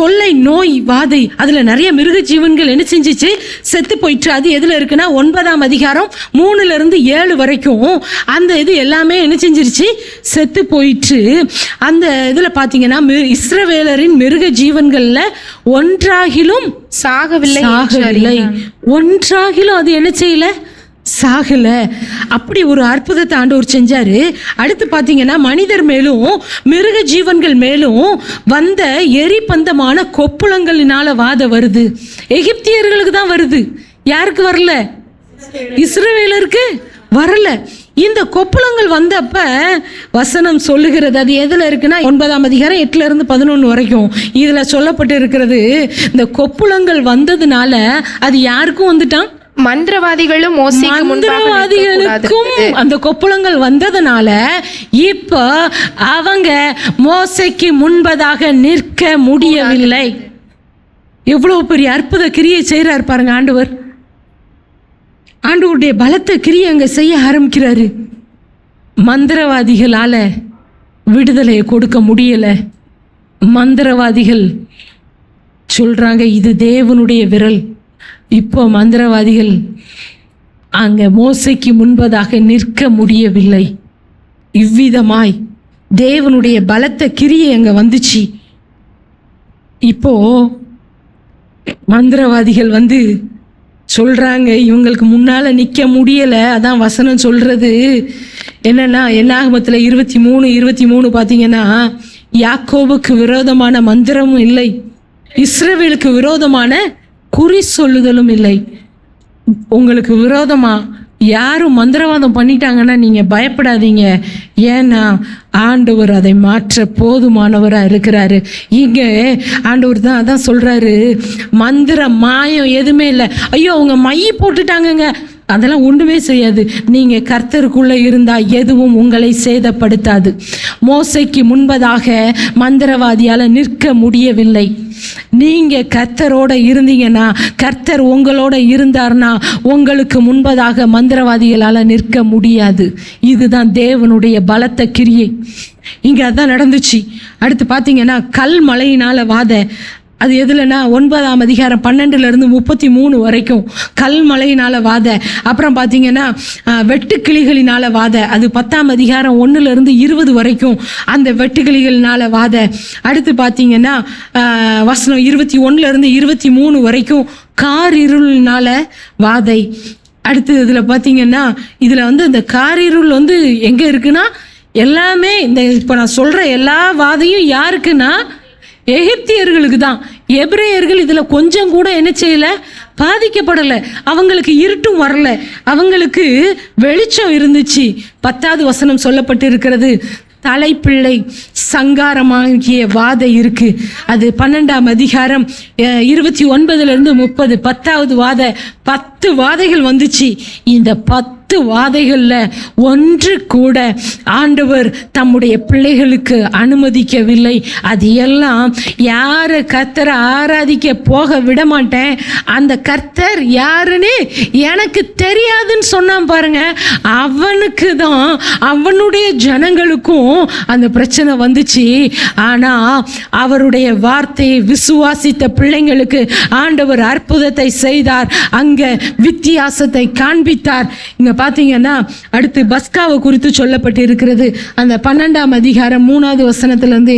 கொள்ளை நோய் வாதை. அதில் நிறைய மிருக ஜீவன்கள் என்ன செஞ்சிச்சு, செத்து போயிட்டு. அது எதில் இருக்குன்னா 9ஆம் அதிகாரம் 3லிருந்து 7 வரைக்கும் அந்த இது எல்லாமே என்ன செஞ்சிருச்சு, செத்து போயிட்டு. அந்த இதில் பார்த்தீங்கன்னா இஸ்ரவேலரின் மிருக ஜீவன்களில் ஒன்றாகிலும் சாகவில்லை. ஒன்றாகிலும் அது என்ன செய்யல, சாகல. அப்படி ஒரு அற்புதத்தை ஆண்டவர் செஞ்சாரு. அடுத்து பார்த்தீங்கன்னா மனிதர் மேலும் மிருக ஜீவன்கள் மேலும் வந்த எரிபந்தமான கொப்புளங்களினால வாதம் வருது. எகிப்தியர்களுக்கு தான் வருது, யாருக்கு வரல, இஸ்ரவேலருக்கு வரல. இந்த கொப்புளங்கள் வந்தப்ப வசனம் சொல்லுகிறது, அது எதில் இருக்குன்னா 9ஆம் அதிகாரம் 8லிருந்து 11 வரைக்கும் இதில் சொல்லப்பட்டு இருக்கிறது. இந்த கொப்புளங்கள் வந்ததுனால அது யாருக்கும் வந்துட்டான், மந்திரவாதிகளுக்கும் அந்த கொப்புளங்கள் வந்ததுனால இப்போ அவங்க மோசைக்கு முன்பதாக நிற்க முடியவில்லை. எவ்வளவு பெரிய அற்புத கிரியை செய்கிறார் பாருங்க ஆண்டவர். ஆண்டவருடைய பலத்த கிரியை அங்கே செய்ய ஆரம்பிக்கிறாரு. மந்திரவாதிகளால் விடுதலையை கொடுக்க முடியல. மந்திரவாதிகள் சொல்றாங்க இது தேவனுடைய விரல். இப்போ மந்திரவாதிகள் அங்கே மோசைக்கு முன்பதாக நிற்க முடியவில்லை. இவ்விதமாய் தேவனுடைய பலத்த கிரியை அங்கே வந்துச்சு. இப்போ மந்திரவாதிகள் சொல்றாங்க இவங்களுக்கு முன்னால நிற்க முடியல. அதான் வசனம் சொல்றது என்னன்னா என்னாகமத்தில் 23 பார்த்தீங்கன்னா யாக்கோபுக்கு விரோதமான மந்திரமும் இல்லை, இஸ்ரவேலுக்கு விரோதமான குறி சொல்லுதலும் இல்லை. உங்களுக்கு விரோதமா யாரும் மந்திரவாதம் பண்ணிட்டாங்கன்னா நீங்கள் பயப்படாதீங்க. ஏன்னா ஆண்டவர் அதை மாற்ற போதுமானவராக இருக்கிறாரு. இங்கே ஆண்டவர் தான் அதான் சொல்கிறாரு, மந்திரம் மாயம் எதுவுமே இல்லை. ஐயோ அவங்க மைய போட்டுட்டாங்கங்க, அதெல்லாம் ஒன்றுமே செய்யாது. நீங்கள் கர்த்தருக்குள்ளே இருந்தால் எதுவும் உங்களை சேதப்படுத்தாது. மோசைக்கு முன்பதாக மந்திரவாதியால் நிற்க முடியவில்லை. நீங்கள் கர்த்தரோட இருந்தீங்கன்னா, கர்த்தர் உங்களோட இருந்தார்னா உங்களுக்கு முன்பதாக மந்திரவாதிகளால் நிற்க முடியாது. இதுதான் தேவனுடைய பலத்த கிரியை. இங்கே அதான் நடந்துச்சு. அடுத்து பார்த்தீங்கன்னா கல் மலையினால் வாத. அது எதுலன்னா 9ஆம் அதிகாரம் 12லிருந்து 33 வரைக்கும் கல் மலையினால் வாத. அப்புறம் பார்த்தீங்கன்னா வெட்டுக்கிளிகளினால் வாத. அது 10ஆம் அதிகாரம் 1லிருந்து 20 வரைக்கும் அந்த வெட்டுக்கிளிகளினால் வாத. அடுத்து பார்த்தீங்கன்னா வசனம் 21லிருந்து 23 வரைக்கும் காரிருளினால் வாதை. அடுத்து இதில் பார்த்தீங்கன்னா இதில் இந்த காரிருள் எங்கே இருக்குன்னா எல்லாமே இந்த இப்போ நான் சொல்ற எல்லா வாதையும் யாருக்குன்னா எகிப்தியர்களுக்கு தான். எபிரேயர்கள் இதுல கொஞ்சம் கூட என்ன செய்யல, பாதிக்கப்படலை. அவங்களுக்கு இருட்டும் வரல, அவங்களுக்கு வெளிச்சம் இருந்துச்சு. 10வது வசனம் சொல்லப்பட்டு இருக்கிறது, தலைப்பிள்ளை சங்காரமாகிய வாதை இருக்கு. அது 12ஆம் அதிகாரம் 29 30 10வது வாதை. 10 வாதைகள் வந்துச்சு. இந்த 10 வாதைகள்ல ஒன்று கூட ஆண்டவர் தம்முடைய பிள்ளைகளுக்கு அனுமதிக்கவில்லை. அது எல்லாம் யார கர்த்தரை ஆராதிக்க போக விட மாட்டேன், அந்த கர்த்தர் யாருன்னு எனக்கு தெரியாதுன்னு சொன்னான் பாருங்க, அவனுக்கு தான், அவனுடைய ஜனங்களுக்கும் அந்த பிரச்சனை வந்துச்சு. ஆனா அவருடைய வார்த்தையை விசுவாசித்த பிள்ளைங்களுக்கு ஆண்டவர் அற்புதத்தை செய்தார், அங்க வித்தியாசத்தை காண்பித்தார். இங்க பாத்தீங்கன்னா அடுத்து பஸ்காவை குறித்து சொல்லப்பட்டு இருக்கிறது. அந்த 12ஆம் அதிகாரம் 3வது வசனத்திலிருந்து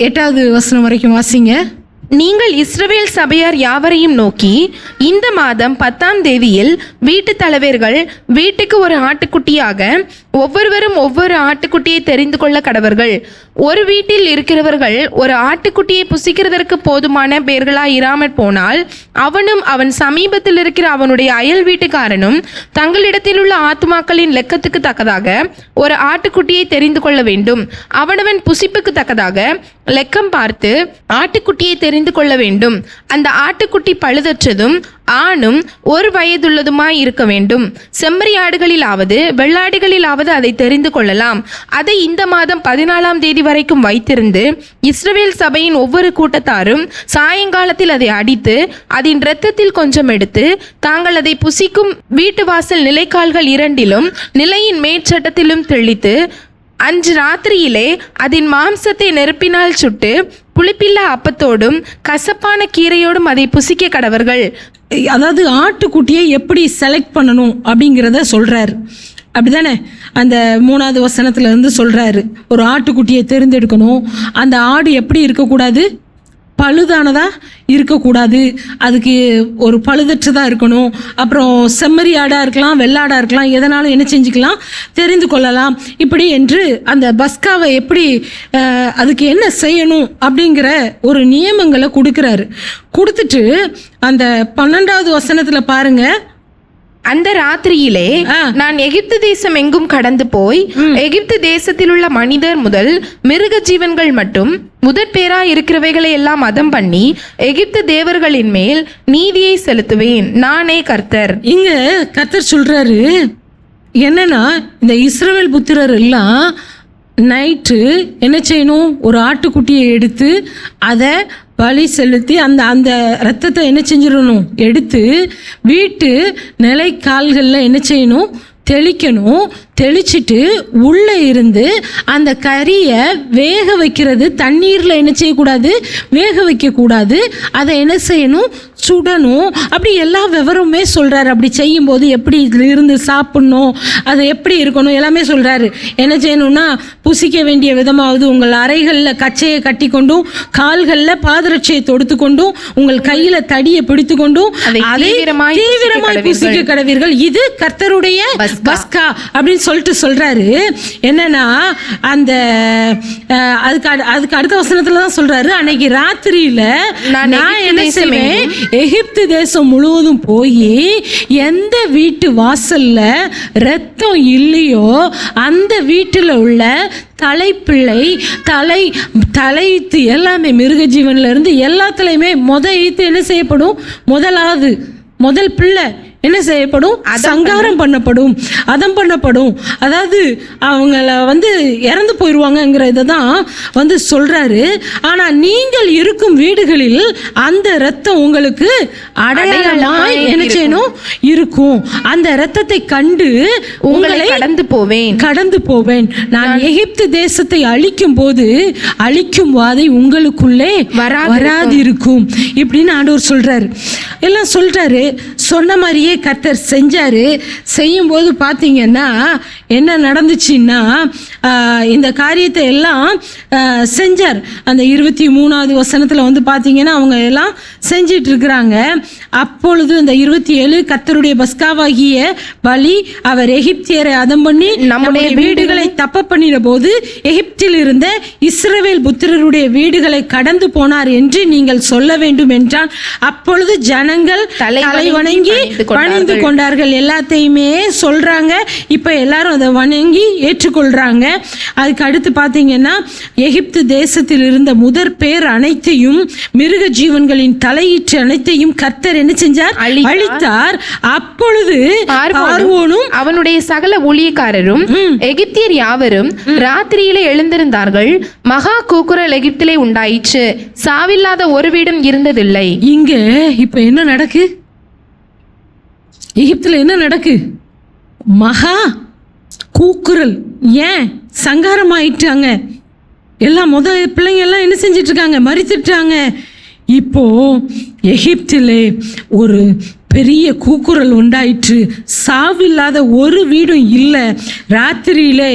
8வது வசனம் வரைக்கும் வாசிங்க. நீங்கள் இஸ்ரவேல் சபையார் யாவரையும் நோக்கி, இந்த மாதம் 10ஆம் தேதியில் வீட்டு தலைவர்கள் வீட்டுக்கு ஒரு ஆட்டுக்குட்டியாக ஒவ்வொருவரும் ஒவ்வொரு ஆட்டுக்குட்டியை தெரிந்து கொள்ள கடவர்கள். ஒரு வீட்டில் இருக்கிறவர்கள் ஒரு ஆட்டுக்குட்டியை புசிக்கிறதற்கு போதுமான பேர்களாய் இராமற் போனால் அவனும் அவன் சமீபத்தில் இருக்கிற அவனுடைய அயல் வீட்டுக்காரனும் தங்களிடத்தில் உள்ள ஆத்துமாக்களின் லெக்கத்துக்கு தக்கதாக ஒரு ஆட்டுக்குட்டியை தெரிந்து கொள்ள வேண்டும். அவனவன் புசிப்புக்கு தக்கதாக லெக்கம் பார்த்து ஆட்டுக்குட்டியை தெரிந்து கொள்ள வேண்டும். அந்த ஆட்டுக்குட்டி பழுதற்றதும் ஆணும் ஒரு வயதுள்ளதுமாய் இருக்க வேண்டும். செம்மறி ஆடுகளிலாவது வெள்ளாடுகளிலாவது அதை தெரிந்து கொள்ளலாம். அதை இந்த மாதம் 14ஆம் தேதி வரைக்கும் வைத்திருந்து இஸ்ரவேல் சபையின் ஒவ்வொரு கூட்டத்தாரும் சாயங்காலத்தில் அதை அடித்து அதன் இரத்தத்தில் கொஞ்சம் எடுத்து தாங்கள் அதை புசிக்கும் வீட்டு வாசல் நிலைக்கால்கள் இரண்டிலும் நிலையின் மேற்சட்டத்திலும் தெளித்து அன்று ராத்திரியிலே அதன் மாம்சத்தை நெருப்பினால் சுட்டு புளிப்பில்லா அப்பத்தோடும் கசப்பான கீரையோடும் அதை புசிக்க கடவர்கள். அதாவது ஆட்டுக்குட்டியை எப்படி செலக்ட் பண்ணணும் அப்படிங்கிறத சொல்றாரு, அப்படிதானே? அந்த 3வது வசனத்துல இருந்து சொல்றாரு, ஒரு ஆட்டுக்குட்டியை தேர்ந்தெடுக்கணும். அந்த ஆடு எப்படி இருக்கக்கூடாது, பழுதானதா இருக்கக்கூடாது, அதுக்கு ஒரு பழுதற்றதாக இருக்கணும். அப்புறம் செம்மறி ஆடாக இருக்கலாம், வெள்ளாடாக இருக்கலாம், எதனாலும் என்ன செஞ்சுக்கலாம், தெரிந்து கொள்ளலாம். இப்படி என்று அந்த பஸ்காவை எப்படி அதுக்கு என்ன செய்யணும் அப்படிங்கிற ஒரு நியமங்களை கொடுக்குறாரு. கொடுத்துட்டு அந்த 12வது வசனத்தில் பாருங்க, அந்த ராத்திரியிலே நான் எகிப்து தேசம் எங்கும் கடந்து போய் எகிப்து தேசத்தில் உள்ள மனிதர் முதல் மிருக ஜீவன்கள் மட்டும் முதற் பேராய் இருக்கிறவைகளை எல்லாம் மதம் பண்ணி எகிப்து தேவர்களின் மேல் நீதியை செலுத்துவேன், நானே கர்த்தர். இங்க கர்த்தர் சொல்றாரு என்னன்னா, இந்த இஸ்ரவேல் புத்திரர் எல்லாம் நைட்டு என்ன செய்யணும், ஒரு ஆட்டுக்குட்டியை எடுத்து அதை பலி செலுத்தி அந்த ரத்தத்தை என்ன செஞ்சிடணும், எடுத்து வீட்டு நிலைக்கால்களில் என்ன செய்யணும், தெளிக்கணும். தெளிச்சிட்டு உள்ளே இருந்து அந்த கறியை வேக வைக்கிறது, தண்ணீரில் என்ன செய்யக்கூடாது, வேக வைக்கக்கூடாது. அதை என்ன செய்யணும், சுடணும். அப்படி எல்லா விவரமே சொல்கிறாரு. அப்படி செய்யும்போது எப்படி இருந்து சாப்பிட்ணும், அது எப்படி இருக்கணும், எல்லாமே சொல்கிறாரு. என்ன செய்யணும்னா, புசிக்க வேண்டிய விதமாவது உங்கள் அறைகளில் கச்சையை கட்டி கொண்டும் கால்களில் பாதரட்சையை தொடுத்து கொண்டும் உங்கள் கையில் தடியை பிடித்து கொண்டும் அதை தீவிரமாய் புசிக்க கடவீர்கள். இது கர்த்தருடைய பஸ்கா அப்படின்னு சொல்லிட்டு சொல்றாரு. என்னன்னா, அந்த அதுக்கு அடுத்த வசனத்துல தான் சொல்றாரு, அன்னைக்கு ராத்திரியில நான் என்ன செய்வேன், எகிப்து தேசம் முழுவதும் போய் எந்த வீட்டு வாசல்ல ரத்தம் இல்லையோ அந்த வீட்டுல உள்ள தலைப்பிள்ளை தலைத்து எல்லாமே மிருக ஜீவன்ல இருந்து எல்லாத்துலயுமே ஈத்து என்ன செய்யப்படும், முதல் பிள்ளை என்ன செய்யப்படும், சங்காரம் பண்ணப்படும், அதம் பண்ணப்படும். அதாவது அவங்கள இறந்து போயிடுவாங்கங்கிற இதை தான் சொல்றாரு. ஆனா நீங்கள் இருக்கும் வீடுகளில் அந்த இரத்தம் உங்களுக்கு அடையாளமாய் என்ன செய்யணும், இருக்கும். அந்த இரத்தத்தை கண்டு உங்களை கடந்து போவேன். நான் எகிப்து தேசத்தை அழிக்கும் போது அழிக்கும் வாதை உங்களுக்குள்ளே வராது இருக்கும் இப்படின்னு ஆண்டவர் சொல்றாரு. எல்லாம் சொல்லிட்டாரு. சொன்ன மாதிரியே கர்த்தர் செஞ்சார். செய்யும்போது பார்த்தீங்கன்னா என்ன நடந்துச்சுன்னா, இந்த காரியத்தை எல்லாம் செஞ்சார். அந்த 23வது வசனத்தில் வந்து பார்த்தீங்கன்னா அவங்க எல்லாம் செஞ்சிட்டு இருக்கிறாங்க. அப்பொழுது இந்த 27 கர்த்தருடைய பஸ்காவாகிய பலி அவர் எகிப்தியரை அதம் பண்ணி நம்முடைய வீடுகளை தப்ப பண்ணின போது எகிப்தில் இருந்த இஸ்ரவேல் புத்திரருடைய வீடுகளை கடந்து போனார் என்று நீங்கள் சொல்ல வேண்டும் என்றான். அப்பொழுது ஜனங்கள் தலை வணங்கி பணிந்து கொண்டார்கள். எல்லாத்தையுமே சொல்றாங்க. இப்ப எல்லாரும் அதை வணங்கி ஏற்றுக்கொள்றாங்க. அதுக்கு அடுத்து பாத்தீங்கன்னா, எகிப்து தேசத்தில் இருந்த முதற் பேர் அனைத்தையும் மிருக ஜீவன்களின் தலையீற்று அனைத்தையும் கர்த்தர் என்ன செஞ்சார்? அழித்தார். அப்பொழுது பார்வோனும் அவனுடைய சகல ஊழியக்காரரும் எகிப்தியர் யாவரும் ராத்திரியிலே எழுந்திருந்தார்கள். மகா கூக்குரல் எகிப்திலே உண்டாயிற்று. சாவில்லாத ஒரு வீடும் இருந்ததில்லை. இங்க இப்ப என்ன நடக்கு? எகிப்துல என்ன நடக்கு? மகா கூக்குரல். ஏன்? சங்காரம் ஆயிட்டாங்க. எல்லாம் பிள்ளைங்க எல்லாம் என்ன செஞ்சிட்டு இருக்காங்க? மரித்துட்டாங்க. இப்போ எகிப்திலே ஒரு பெரிய கூக்குரல் உண்டாயிற்று. சாவில்லாத ஒரு வீடும் இல்லை. ராத்திரியிலே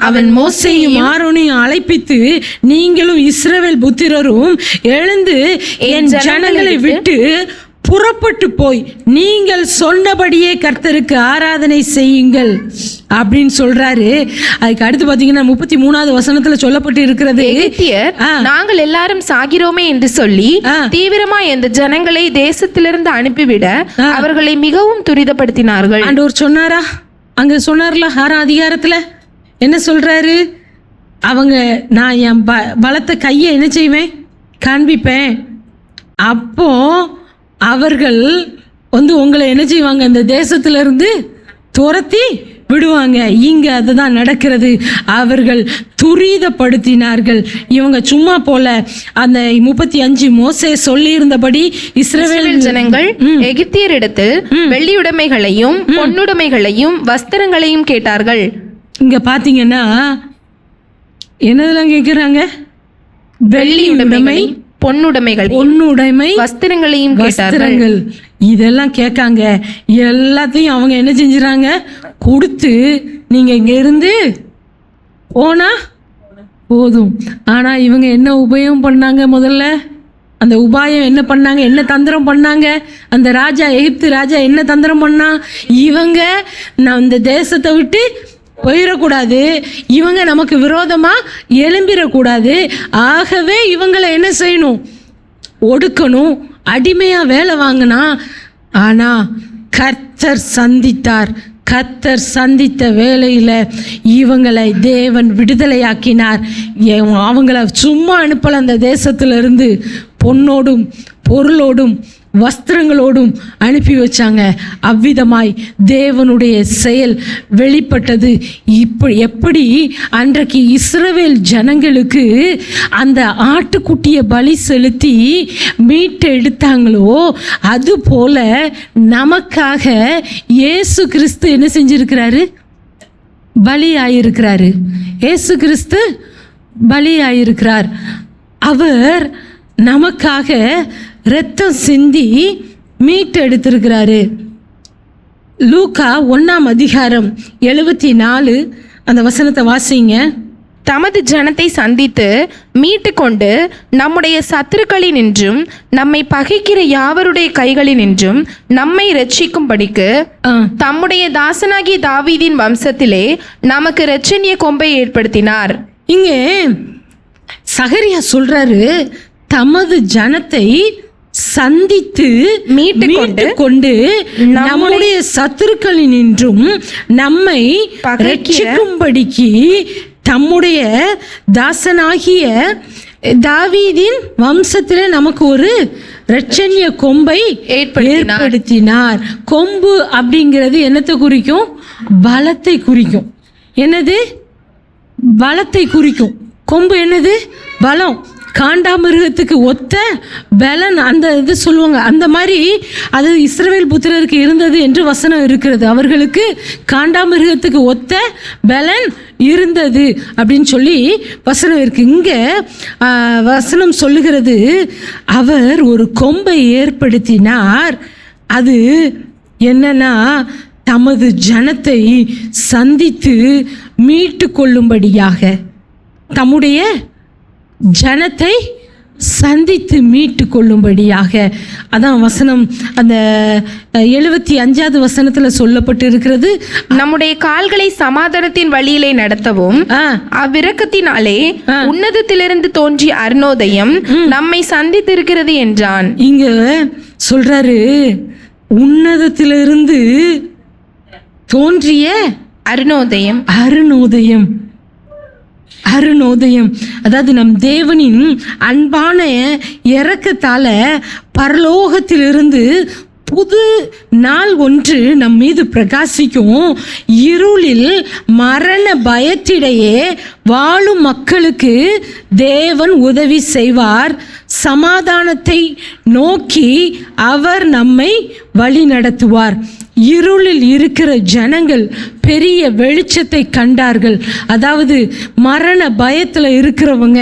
அவன் மோசேயும் ஆரோனையும் அழைப்பித்து, நீங்களும் இஸ்ரவேல் புத்திரரும் எழுந்து என் ஜனங்களை விட்டு புறப்பட்டு போய் நீங்கள் சொன்னபடியே கர்த்தருக்கு ஆராதனை செய்யுங்கள் அப்படின்னு சொல்றாரு. அதுக்கு அடுத்து பாத்தீங்கன்னா 33வது வசனத்துல சொல்லப்பட்டு இருக்கிறது, எகிப்தியர் நாங்கள் எல்லாரும் சாகிறோமே என்று சொல்லி தீவிரமா இந்த ஜனங்களை தேசத்திலிருந்து அனுப்பிவிட அவர்களை மிகவும் துரிதப்படுத்தினார்கள். ஆண்டவர் சொன்னாரா? அங்க சொன்னார்ல 6ஆம் அதிகாரத்துல என்ன சொல்றாரு? அவங்க நான் என் பலத்த கையை என்ன செய்வேன்? காண்பிப்பேன். அப்போ அவர்கள் வந்து உங்களை என்ன செய்வாங்க? இந்த தேசத்திலிருந்து துரத்தி விடுவாங்க. இங்க அதுதான் நடக்கிறது. அவர்கள் துரிதப்படுத்தினார்கள். இவங்க சும்மா போல. அந்த 35 மோசே சொல்லி இருந்தபடி இஸ்ரவேல் ஜனங்கள் எகிப்தியரிடத்தில் வெள்ளியுடைமைகளையும் பொன்னுடைமைகளையும் வஸ்திரங்களையும் கேட்டார்கள். இங்க பாத்தீங்கன்னா என்னதெல்லாம் கேட்கிறாங்க? வெள்ளியுடைமை, பொன்னுடைமை, வஸ்திரங்களையும் வஸ்திரங்கள், இதெல்லாம் கேட்காங்க. எல்லாத்தையும் அவங்க என்ன செஞ்சுறாங்க? கொடுத்து நீங்க இங்க இருந்து போனா போதும். ஆனா இவங்க என்ன உபயோகம் பண்ணாங்க? முதல்ல அந்த உபாயம் என்ன பண்ணாங்க? என்ன தந்திரம் பண்ணாங்க? அந்த ராஜா, எகிப்து ராஜா என்ன தந்திரம் பண்ணா? இவங்க நான் இந்த தேசத்தை விட்டு போயிடக்கூடாது, இவங்க நமக்கு விரோதமா எழும்பிடக்கூடாது. ஆகவே இவங்களை என்ன செய்யணும்? ஒடுக்கணும், அடிமையா வேலை வாங்கினா. ஆனா கர்த்தர் சந்தித்தார். கர்த்தர் சந்தித்த வேளையில இவங்களை தேவன் விடுதலையாக்கினார். அவங்கள சும்மா அனுப்பல. அந்த தேசத்திலிருந்து பொன்னோடும் பொருளோடும் வஸ்திரங்களோடும் அனுப்பி வச்சாங்க. அவ்விதமாய் தேவனுடைய செயல் வெளிப்பட்டது. எப்படி அன்றைக்கு இஸ்ரவேல் ஜனங்களுக்கு அந்த ஆட்டுக்குட்டியை பலி செலுத்தி மீட்டு எடுத்தாங்களோ, அது போல நமக்காக இயேசு கிறிஸ்து என்ன செஞ்சிருக்கிறாரு? பலியாயிருக்கிறாரு. இயேசு கிறிஸ்து பலியாயிருக்கிறார். அவர் நமக்காக இரத்தம் சிந்தி மீட்டு எடுத்திருக்கிறாரு. லூக்கா 1ஆம் அதிகாரம் 74 அந்த வசனத்தை வாசிங்க. தமது ஜனத்தை சந்தித்து மீட்டு கொண்டு நம்முடைய சத்துருக்களினின்றும் நம்மை பகைக்கிற யாவருடைய கைகளினின்றும் நம்மை ரட்சிக்கும்படிக்கு தம்முடைய தாசனாகிய தாவீதின் வம்சத்திலே நமக்கு இரட்சணிய கொம்பை ஏற்படுத்தினார். இங்கே சகரியா சொல்றாரு, தமது ஜனத்தை சந்தித்து மீட்டு கொண்டு நம்முடைய சத்துருக்களினின்றும் நம்மை ரட்சிக்கும்படிக்கு தம்முடைய தாசனாகிய தாவீதின் வம்சத்திலே நமக்கு ஒரு இரட்சணிய கொம்பை ஏற்படுத்தினார். கொம்பு அப்படிங்கிறது என்னத்தை குறிக்கும்? பலத்தை குறிக்கும். என்னது? பலத்தை குறிக்கும். கொம்பு என்னது? பலம். காண்டாமிருகத்துக்கு ஒத்த பலன், அந்த இது சொல்லுவாங்க. அந்த மாதிரி அது இஸ்ரவேல் புத்திரருக்கு இருந்தது என்று வசனம் இருக்கிறது. அவர்களுக்கு காண்டாமிருகத்துக்கு ஒத்த பலன் இருந்தது அப்படின்னு சொல்லி வசனம் இருக்கு. இங்கே வசனம் சொல்லுகிறது, அவர் ஒரு கொம்பை ஏற்படுத்தினார். அது என்னன்னா, தமது ஜனத்தை சந்தித்து மீட்டு கொள்ளும்படியாக, தம்முடைய ஜனத்தை சந்தித்து மீட்டு கொள்ளும்படியாக. அதான் வசனம் அந்த 75வது வசனத்தில் சொல்லப்பட்டு இருக்கிறது. நம்முடைய கால்களை சமாதானத்தின் வழியிலே நடத்தவும் அவ்விரக்கத்தினாலே உன்னதத்திலிருந்து தோன்றிய அருணோதயம் நம்மை சந்தித்திருக்கிறது என்றான். இங்க சொல்றாரு, உன்னதத்திலிருந்து தோன்றிய அருணோதயம். அருணோதயம், அருணோதயம். அதாவது நம் தேவனின் அன்பான இரக்கத்தால பரலோகத்திலிருந்து புது நாள் ஒன்று நம் மீது பிரகாசிக்கும். இருளில் மரண பயத்திடையே வாழும் மக்களுக்கு தேவன் உதவி செய்வார். சமாதானத்தை நோக்கி அவர் நம்மை வழி நடத்துவார். இருளில் இருக்கிற ஜனங்கள் பெரிய வெளிச்சத்தை கண்டார்கள். அதாவது மரண பயத்தில் இருக்கிறவங்க,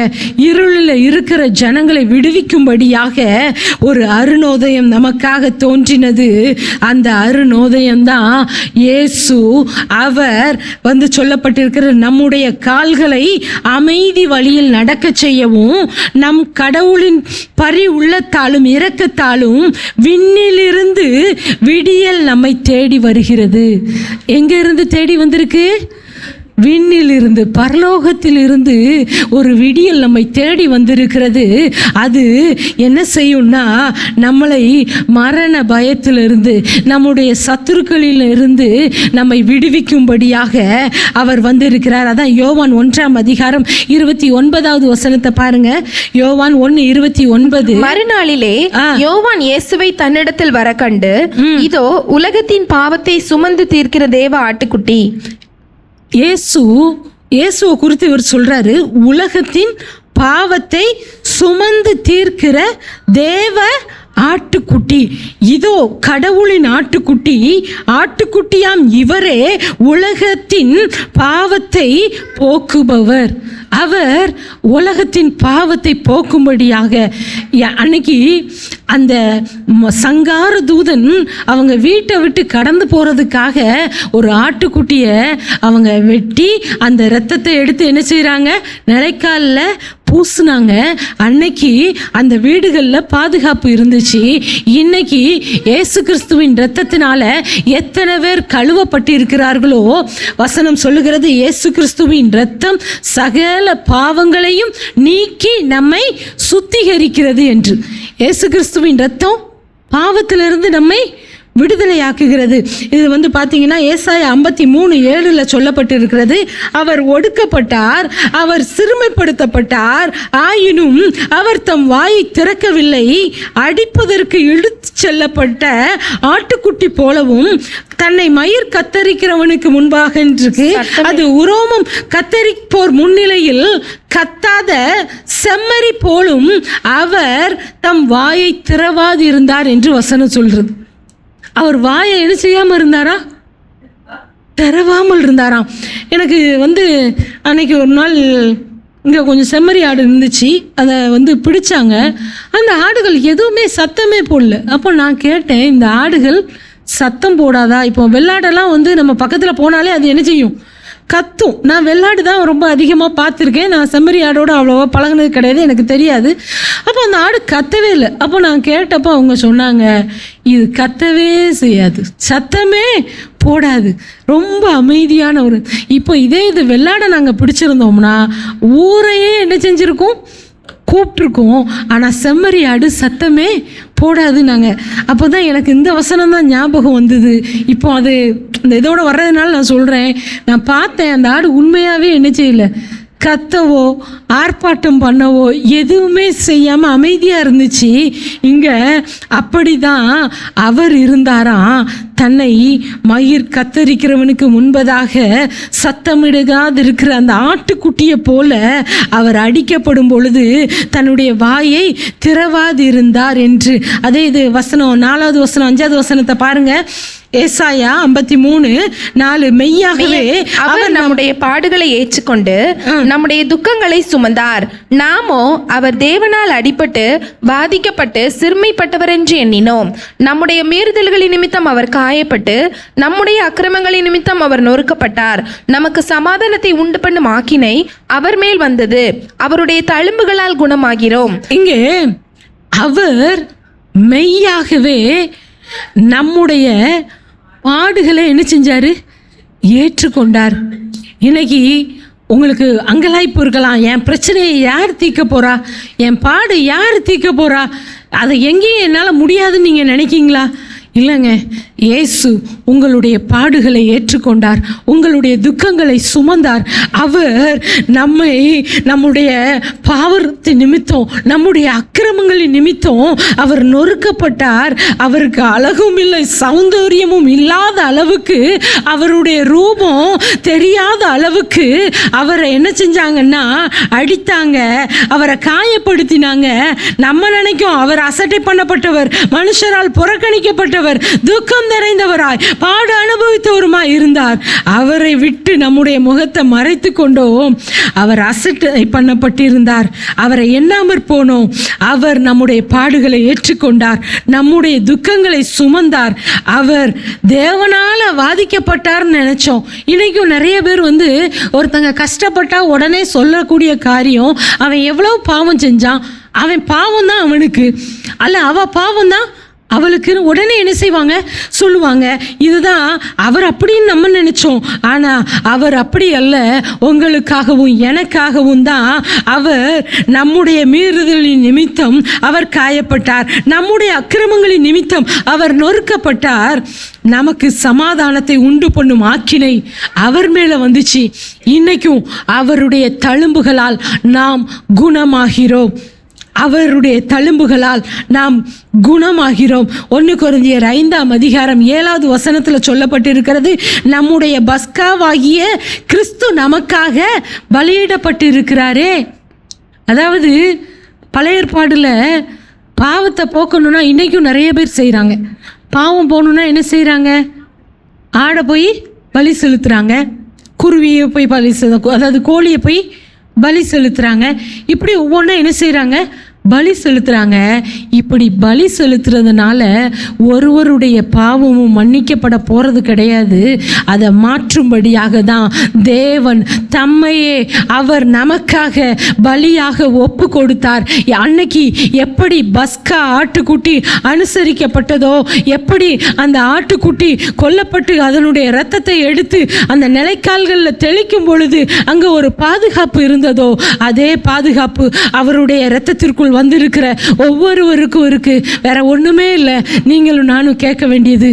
இருளில் இருக்கிற ஜனங்களை விடுவிக்கும்படியாக ஒரு அருணோதயம் நமக்காக தோன்றினது. அந்த அருணோதயம் தான் இயேசு. அவர் சொல்லப்பட்டிருக்கிற நம்முடைய கால்களை அமைதி வழியில் நடக்க செய்யவும், நம் கடவுளின் பரி உள்ளத்தாலும் இரக்கத்தாலும் விண்ணிலிருந்து விடியல் நம்மை தேடி வருகிறது. எங்க இருந்து தேடி வந்திருக்கு? விண்ணில் இருந்து, பரலோகத்தில் இருந்து ஒரு விடியல் நம்மை தேடி வந்திருக்கிறது. அது என்ன செய்யும்னா, நம்மளை மரண பயத்திலிருந்து, நம்முடைய சத்துருக்களில் இருந்து நம்மை விடுவிக்கும்படியாக அவர் வந்திருக்கிறார். அதான் யோவான் 1ஆம் அதிகாரம் 29வது வசனத்தை பாருங்க. யோவான் 1:29. மறுநாளிலே யோவான் இயேசுவை தன்னிடத்தில் வர கண்டு, இதோ உலகத்தின் பாவத்தை சுமந்து தீர்க்கிற தேவ ஆட்டுக்குட்டி. இயேசுவை குறித்து இவர் சொல்றாரு, உலகத்தின் பாவத்தை சுமந்து தீர்க்கிற தேவ ஆட்டுக்குட்டி. இதோ கடவுளின் ஆட்டுக்குட்டி, ஆட்டுக்குட்டியாம் இவரே உலகத்தின் பாவத்தை போக்குபவர். அவர் உலகத்தின் பாவத்தை போக்கும்படியாக. அன்னைக்கு அந்த சங்கார தூதன் அவங்க வீட்டை விட்டு கடந்து போகிறதுக்காக ஒரு ஆட்டுக்குட்டியை அவங்க வெட்டி அந்த இரத்தத்தை எடுத்து என்ன செய்கிறாங்க, நிலைக்காலில் பூசினாங்க. அன்னைக்கு அந்த வீடுகளில் பாதுகாப்பு இருந்துச்சு. இன்னைக்கு இயேசு கிறிஸ்துவின் இரத்தத்தினால எத்தனை பேர் கழுவப்பட்டு இருக்கிறார்களோ, வசனம் சொல்லுகிறது, இயேசு கிறிஸ்துவின் இரத்தம் சகல பாவங்களையும் நீக்கி நம்மை சுத்திகரிக்கிறது என்று. இயேசு கிறிஸ்துவின் இரத்தம் பாவத்திலிருந்து நம்மை விடுதலையாக்குகிறது. இது பார்த்தீங்கன்னா ஏசாயா 53:7 சொல்லப்பட்டிருக்கிறது. அவர் ஒடுக்கப்பட்டார், அவர் சிறுமைப்படுத்தப்பட்டார், ஆயினும் அவர் தம் வாயை திறக்கவில்லை. அடிப்பதற்கு இழுத்து செல்லப்பட்ட ஆட்டுக்குட்டி போலவும் தன்னை மயிர் கத்தரிக்கிறவனுக்கு முன்பாக இருக்கு, அது உரோமம் கத்தரிப்போர் முன்னிலையில் கத்தாத செம்மறி போலும் அவர் தம் வாயை திறவாது இருந்தார் என்று வசனம் சொல்றது. அவர் வாயை என்ன செய்யாமல் இருந்தாரா? திறவாமல் இருந்தாராம். எனக்கு அன்னைக்கு ஒரு நாள் இங்கே கொஞ்சம் செம்மறி ஆடு இருந்துச்சு. அதை பிடிச்சாங்க. அந்த ஆடுகள் எதுவுமே சத்தமே போடல. அப்போ நான் கேட்டேன், இந்த ஆடுகள் சத்தம் போடாதா? இப்போ வெள்ளாடெல்லாம் நம்ம பக்கத்தில் போனாலே அது என்ன செய்யும்? கத்தும். நான் வெள்ளாடு தான் ரொம்ப அதிகமாக பார்த்துருக்கேன். நான் செம்மறி ஆடோடு அவ்வளோவா பழகினது கிடையாது, எனக்கு தெரியாது. அப்போ அந்த ஆடு கத்தவே இல்லை. அப்போ நான் கேட்டப்போ அவங்க சொன்னாங்க, இது கத்தவே செய்யாது, சத்தமே போடாது, ரொம்ப அமைதியான ஒரு. இப்போ இது வெள்ளாடை நாங்கள் பிடிச்சிருந்தோம்னா ஊரையே என்ன செஞ்சுருக்கோம், கூப்பிட்ருக்கோம். ஆனால் செம்மறி ஆடு சத்தமே போடாது. நாங்கள் அப்போ தான் எனக்கு இந்த வசனம் தான் ஞாபகம் வந்தது. இப்போ அது இந்த இதோட வர்றதுனால நான் சொல்கிறேன். நான் பார்த்தேன், அந்த ஆடு உண்மையாகவே என்ன செய்யலை, கத்தவோ ஆர்ப்பாட்டம் பண்ணவோ எதுவுமே செய்யாமல் அமைதியாக இருந்துச்சு. இங்கே அப்படி தான் அவர் இருந்தாராம். தன்னை மயிர் கத்தரிக்கிறவனுக்கு முன்பதாக சத்தமிடாதிருக்கிற அந்த ஆட்டுக்குட்டியை போல அவர் அடிக்கப்படும் பொழுது தன்னுடைய வாயை திறவாதிருந்தார் என்று. அதே இது வசனம் 4வது வசனம் 5வது வசனத்தை பாருங்க. ஏசாயா 53:4 மெய்யாகவே அவர் நம்முடைய பாடுகளை ஏற்றுக்கொண்டு நம்முடைய துக்கங்களை சுமந்தார், நாமோ அவர் தேவனால் அடிபட்டு பாதிக்கப்பட்டு சிறுமைப்பட்டவர் என்று எண்ணினோம். நம்முடைய மீறுதல்களின் நிமித்தம் அவர் காயப்பட்டு நம்முடைய அக்கிரமங்களின் நிமித்தம் அவர் நொறுக்கப்பட்டார். நமக்கு சமாதானத்தை உண்டு பண்ணும் ஆக்கினை அவர் மேல் வந்தது, அவருடைய தழும்புகளால் குணமாகிறோம். இங்கே அவர் மெய்யாகவே நம்முடைய பாடுகளை என்ன செஞ்சாரு? ஏற்றுக்கொண்டார். இன்னைக்கு உங்களுக்கு அங்கலாய்ப்பு இருக்கலாம், என் பிரச்சனையை யார் தீர்க்க போறா, என் பாடு யார் தீர்க்க போறா, அதை எங்கேயும் என்னால் முடியாதுன்னு நீங்கள் நினைக்கிங்களா? இல்லைங்க, இயேசு உங்களுடைய பாடுகளை ஏற்றுக்கொண்டார், உங்களுடைய துக்கங்களை சுமந்தார். அவர் நம்முடைய பாவத்தின் நிமித்தம், நம்முடைய அக்கிரமங்களின் நிமித்தம் அவர் நொறுக்கப்பட்டார். அவருக்கு அழகும் இல்லை சௌந்தரியமும் இல்லாத அளவுக்கு, அவருடைய ரூபம் தெரியாத அளவுக்கு அவரை என்ன செஞ்சாங்கன்னா அடித்தாங்க, அவரை காயப்படுத்தினாங்க. நம்ம நினைக்கும் அவர் அசட்டை பண்ணப்பட்டவர், மனுஷரால் புறக்கணிக்கப்பட்டவர், துக்கம் நிறைந்தவராய் பாடு அனுபவித்தவருமாய் இருந்தார். அவரை விட்டு நம்முடைய முகத்தை மறைத்து கொண்டோம். அவர் அசட்டை பண்ணப்பட்டிருந்தார், அவரை எண்ணாமற் போனோம். அவர் நம்முடைய பாடுகளை ஏற்றுக்கொண்டார், நம்முடைய துக்கங்களை சுமந்தார். அவர் தேவனால வாதிக்கப்பட்டார்னு நினைச்சோம். இன்னைக்கும் நிறைய பேர் ஒருத்தங்க கஷ்டப்பட்டா உடனே சொல்லக்கூடிய காரியம், அவன் எவ்வளவு பாவம் செஞ்சான், அவன் பாவம் தான் அவனுக்கு, அல்ல அவ பாவம் தான் அவளுக்கு. உடனே என்ன செய்வாங்க? சொல்லுவாங்க. இதுதான் அவர் அப்படின்னு நம்ம நினைச்சோம். ஆனா அவர் அப்படி அல்ல. உங்களுக்காகவும் எனக்காகவும் தான் அவர் நம்முடைய மீறுதலின் நிமித்தம் அவர் காயப்பட்டார், நம்முடைய அக்கிரமங்களின் நிமித்தம் அவர் நொறுக்கப்பட்டார். நமக்கு சமாதானத்தை உண்டு பண்ணும் ஆக்கினை அவர் மேல வந்துச்சு. இன்னைக்கும் அவருடைய தழும்புகளால் நாம் குணமாகிறோம். அவருடைய தழும்புகளால் நாம் குணமாகிறோம். 1 கொரிந்தியர் 5:7 வசனத்தில் சொல்லப்பட்டிருக்கிறது, நம்முடைய பஸ்காவாகிய கிறிஸ்து நமக்காக பலியிடப்பட்டிருக்கிறாரே. அதாவது பழைய ஏற்பாடுல பாவத்தை போக்கணும்னா இன்னைக்கும் நிறைய பேர் செய்கிறாங்க. பாவம் போகணுன்னா என்ன செய்கிறாங்க? ஆடை போய் பலி செலுத்துகிறாங்க, குருவியை போய் பலி அதாவது கோழியை போய் பலி செலுத்துறாங்க. இப்படி ஒவ்வொன்றும் என்ன செய்கிறாங்க? பலி செலுத்துறாங்க. இப்படி பலி செலுத்துறதுனால ஒருவருடைய பாவமும் மன்னிக்கப்பட போகிறது கிடையாது. அதை மாற்றும்படியாக தான் தேவன் தம்மையே அவர் நமக்காக பலியாக ஒப்பு கொடுத்தார். அன்னைக்கு எப்படி பஸ்கா ஆட்டுக்குட்டி அனுசரிக்கப்பட்டதோ, எப்படி அந்த ஆட்டுக்குட்டி கொல்லப்பட்டு அதனுடைய இரத்தத்தை எடுத்து அந்த நிலைக்கால்களில் தெளிக்கும் பொழுது அங்கே ஒரு பாதுகாப்பு இருந்ததோ, அதே பாதுகாப்பு அவருடைய இரத்தத்திற்குள் வந்திருக்கிற ஒவ்வொருவருக்கும் இருக்கு. வேற ஒண்ணுமே இல்லை. நீங்களும் நானும் கேட்க வேண்டியது,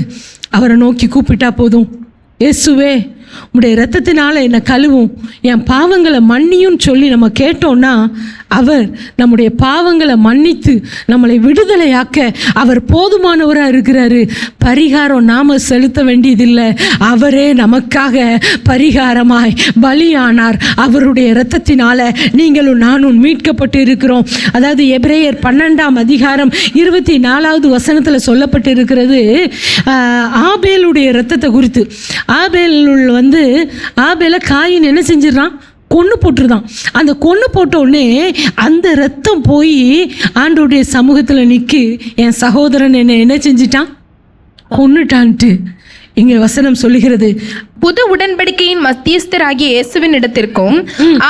அவரை நோக்கி கூப்பிட்டா போதும். இயேசுவே, உம்முடைய இரத்தத்தினால என்னை கழுவும், என் பாவங்களை மன்னியும் சொல்லி நம்ம கேட்டோம்னா அவர் நம்முடைய பாவங்களை மன்னித்து நம்மளை விடுதலையாக்க அவர் போதுமானவராக இருக்கிறாரு. பரிகாரம் நாம செலுத்த வேண்டியதில்லை, அவரே நமக்காக பரிகாரமாய் பலியானார். அவருடைய இரத்தத்தினால நீங்களும் நானும் மீட்கப்பட்டு இருக்கிறோம். அதாவது எபிரேயர் 12:24 வசனத்தில் சொல்லப்பட்டு இருக்கிறது ஆபேலுடைய இரத்தத்தை குறித்து. ஆபேலை காயின் என்ன செஞ்சிடறான்? கொன்று போட்டுருதான். அந்த கொன்று போட்ட உடனே அந்த ரத்தம் போய் ஆண்டவருடைய சமூகத்தில் நிற்கி, என் சகோதரன் என்ன செஞ்சிட்டான்? கொன்னுட்டான்ட்டு இங்கே வசனம் சொல்லுகிறது. புது உடன்படிக்கையின் மத்தியஸ்தராகிய இயேசுவின் இடத்திற்கும்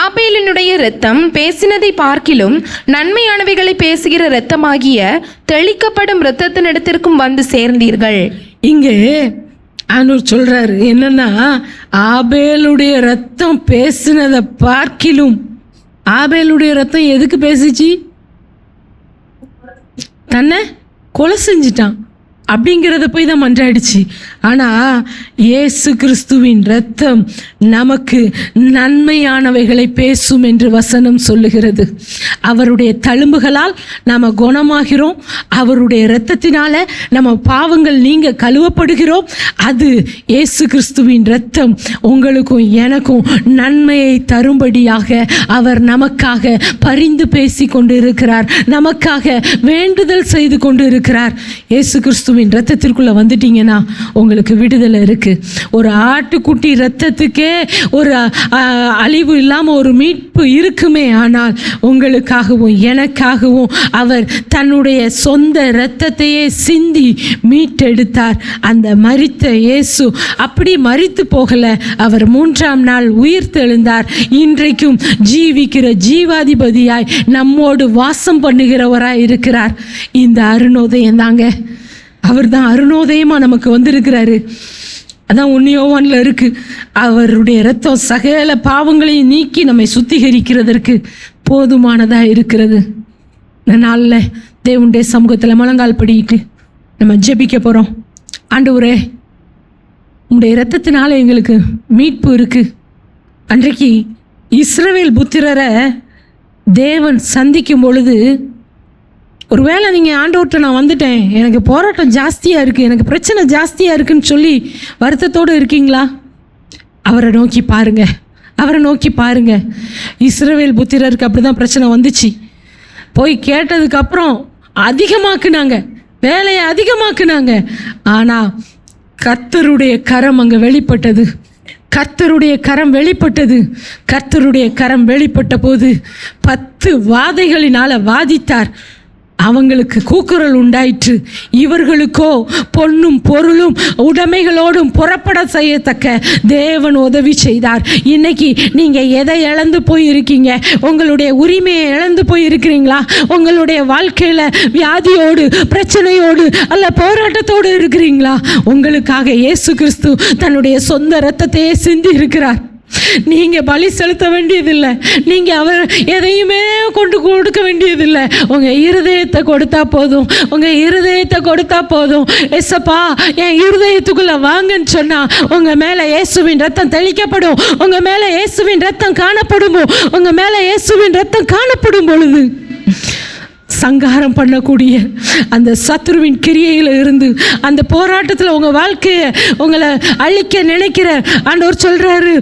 ஆபேலினுடைய இரத்தம் பேசினதை பார்க்கிலும் நன்மையானவைகளை பேசுகிற இரத்தமாகிய தெளிக்கப்படும் இரத்தத்தின் இடத்திற்கும் வந்து சேர்ந்தீர்கள். இங்கே ஆண்டவர் சொல்றாரு என்னன்னா, ஆபேலுடைய ரத்தம் பேசினதை பார்க்கிலும். ஆபேலுடைய ரத்தம் எதுக்கு பேசிச்சு? தன்னை கொலை செஞ்சிட்டான். அப்படிங்கிறத போய் தான் மன்றாடிச்சு. ஆனால் இயேசு கிறிஸ்துவின் இரத்தம் நமக்கு நன்மையானவைகளை பேசும் என்று வசனம் சொல்லுகிறது. அவருடைய தழும்புகளால் நாம் குணமாகிறோம். அவருடைய இரத்தத்தினால நம்ம பாவங்கள் நீங்க கழுவப்படுகிறோம். அது இயேசு கிறிஸ்துவின் இரத்தம் உங்களுக்கும் எனக்கும் நன்மையை தரும்படியாக அவர் நமக்காக பரிந்து பேசி கொண்டு இருக்கிறார், நமக்காக வேண்டுதல் செய்து கொண்டு இருக்கிறார். இயேசு கிறிஸ்துவின் இரத்தத்திற்குள்ள வந்துட்டீங்கன்னா உங்களுக்கு விடுதலை இருக்கு. ஒரு ஆட்டுக்குட்டி இரத்தத்துக்கே ஒரு அழிவு இல்லாமல் ஒரு மீட்பு இருக்குமே, ஆனால் உங்களுக்காகவும் எனக்காகவும் அவர் தன்னுடைய சொந்த இரத்தத்தையே சிந்தி மீட்டெடுத்தார். அந்த மரித்த இயேசு அப்படி மரித்து போகல, அவர் 3ஆம் நாள் உயிர் தெழுந்தார். இன்றைக்கும் ஜீவிக்கிற ஜீவாதிபதியாய் நம்மோடு வாசம் பண்ணுகிறவராய் இருக்கிறார். இந்த அருணோதயம் தாங்க, அவர் தான் அருணோதயமா நமக்கு வந்திருக்கிறாரு. அதான் 1 யோவான்ல இருக்கு, அவருடைய இரத்தம் சகல பாவங்களையும் நீக்கி நம்மை சுத்திகரிக்கிறதற்கு போதுமானதா இருக்கிறது. இந்த நாளில் தேவனுடைய சமூகத்தில் முழங்கால் படிக்கிட்டு நம்ம ஜெபிக்க போகிறோம். ஆண்டவரே, உங்களுடைய இரத்தத்தினால எங்களுக்கு மீட்பு இருக்கு. அன்றைக்கு இஸ்ரவேல் புத்திரரை தேவன் சந்திக்கும் பொழுது, ஒருவேளை நீங்கள் ஆண்டவர்கிட்ட நான் வந்துட்டேன், எனக்கு போராட்டம் ஜாஸ்தியாக இருக்குது, எனக்கு பிரச்சனை ஜாஸ்தியாக இருக்குன்னு சொல்லி வருத்தத்தோடு இருக்கீங்களா? அவரை நோக்கி பாருங்க, அவரை நோக்கி பாருங்க. இஸ்ரவேல் புத்திரருக்கு அப்படி தான் பிரச்சனை வந்துச்சு. போய் கேட்டதுக்கப்புறம் அதிகமாக்குனாங்க, வேலையை அதிகமாக்குனாங்க. ஆனால் கர்த்தருடைய கரம் அங்கே வெளிப்பட்டது. கர்த்தருடைய கரம் வெளிப்பட்டது. கர்த்தருடைய கரம் வெளிப்பட்ட போது 10 வாதைகளினால வாதித்தார். அவங்களுக்கு கூக்குரல் உண்டாயிற்று. இவர்களுக்கோ பொன்னும் பொருளும் உடைமைகளோடும் புறப்பட செய்யத்தக்க தேவன் உதவி செய்தார். இன்னைக்கு நீங்கள் எதை இழந்து போயிருக்கீங்க? உங்களுடைய உரிமையை இழந்து போயிருக்கிறீங்களா? உங்களுடைய வாழ்க்கையில் வியாதியோடு, பிரச்சனையோடு அல்ல போராட்டத்தோடு இருக்கிறீங்களா? உங்களுக்காக இயேசு கிறிஸ்து தன்னுடைய சொந்த இரத்தத்தையே சிந்தி இருக்கிறார். நீங்கள் பலி செலுத்த வேண்டியதில்லை, நீங்கள் அவர் எதையுமே கொண்டு கொடுக்க வேண்டியதில்லை. உங்கள் இருதயத்தை கொடுத்தா போதும், உங்கள் இருதயத்தை கொடுத்தா போதும். ஏசப்பா, என் இருதயத்துக்குள்ளே வாங்கன்னு சொன்னால் உங்கள் மேலே இயேசுவின் ரத்தம் தெளிக்கப்படும். உங்கள் மேலே இயேசுவின் ரத்தம் காணப்படும். உங்கள் மேலே இயேசுவின் ரத்தம் காணப்படும் பொழுது சங்காரம் பண்ணக்கூடிய அந்த சத்துருவின் கிரியையில் இருந்து, அந்த போராட்டத்தில் உங்கள் வாழ்க்கையை உங்களை அழிக்க நினைக்கிற ஆண்டவர் சொல்கிறாரு,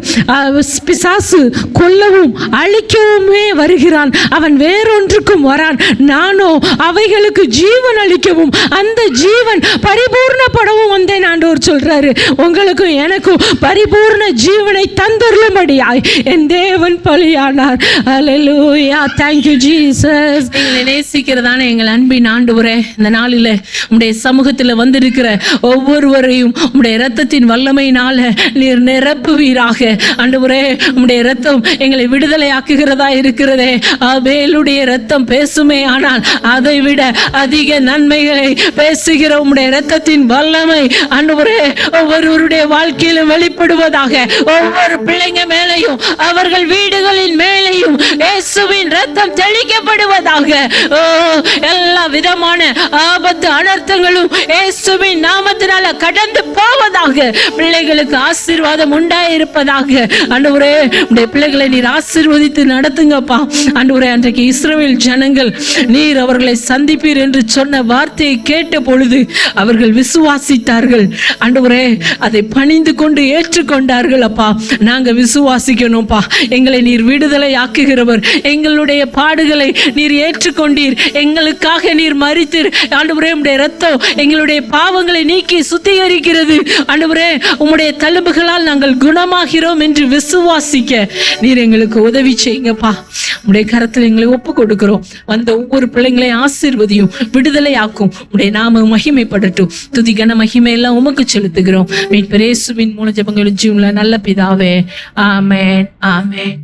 பிசாசு கொல்லவும் அழிக்கவுமே வருகிறான், அவன் வேறொன்றுக்கும் வரான், நானோ அவைகளுக்கு ஜீவன் அளிக்கவும் அந்த ஜீவன் பரிபூர்ணப்படவும் வந்தேன். ஆண்டவர் சொல்கிறாரு, உங்களுக்கும் எனக்கும் பரிபூர்ண ஜீவனை தந்தருளும்படியாய் என் தேவன் பலியானார். அல்லேலூயா, தேங்க்யூ ஜீசஸ். நேசிக்கிறதான எங்கள் அன்பின் ஆண்டவரே, இந்த நாளில் உம்முடைய சமூகத்தில் வந்திருக்கிற ஒவ்வொருவரையும் உம்முடைய இரத்தத்தின் வல்லமையினால நீர் நிரப்புவீராக. ஆண்டவரே, உம்முடைய இரத்தம் எங்களை விடுதலையாக்குகிறதா இருக்கிறதே. ஆபேலுடைய இரத்தம் பேசுமே, ஆனால் அதை விட அதிக நன்மைகளை பேசுகிற உம்முடைய இரத்தத்தின் வல்லமை ஆண்டவரே ஒவ்வொருவருடைய வாழ்க்கையிலும் வெளிப்படுவதாக. ஒவ்வொரு பிள்ளைங்க மேலையும் அவர்கள் வீடுகளின் மேலையும் இயேசுவின் இரத்தம் தெளிக்கப்படுவதாக. எல்லா விதமான ஆபத்து அனர்த்தங்களும் இயேசுவின் நாமத்தினால கடந்து போவதாக. பிள்ளைகளுக்கு ஆசீர்வாதம் உண்டாயிருப்பதாக. ஆண்டவரே, உடைய பிள்ளைகளை நீர் ஆசீர்வதித்து நடத்துங்கப்பா. ஆண்டவரே, அன்றைக்கு இஸ்ரவேல் ஜனங்கள் நீர் அவர்களை சந்திப்பீர் என்று சொன்ன வார்த்தையை கேட்ட பொழுது அவர்கள் விசுவாசித்தார்கள். ஆண்டவரே, அதை பணிந்து கொண்டு ஏற்றுக்கொண்டார்கள். அப்பா, நாங்க விசுவாசிக்கணும்ப்பா. எங்களை நீர் விடுதலை ஆக்குகிறவர். எங்களுடைய பாடுகளை நீர் ஏற்றுக்கொண்டீர். எங்களுக்காக நீர் மரித்தீர். ஆண்டவரே, உம்முடைய இரத்தம் எங்களுடைய பாவங்களை நீக்கி சுத்திகரிக்கிறது. ஆண்டவரே, உம்முடைய தழும்புகளால் நாங்கள் குணமாகிறோம் என்று விசுவாசிக்க நீர் எங்களுக்கு உதவி செய்யுங்கப்பா. உம்முடைய கரத்தில் எங்களை ஒப்பு கொடுக்கிறோம். வந்த ஒவ்வொரு பிள்ளைங்களையும் ஆசீர்வதியும், விடுதலை ஆக்கும். உம்முடைய நாம மகிமைப்படட்டும். துதி கன மகிமை எல்லாம் உமக்கு செலுத்துகிறோம். மீட்பர் இயேசுவின் மூலம் ஜெபங்களும் ஜீவனுள்ள நல்ல பிதாவே, ஆமென், ஆமென்.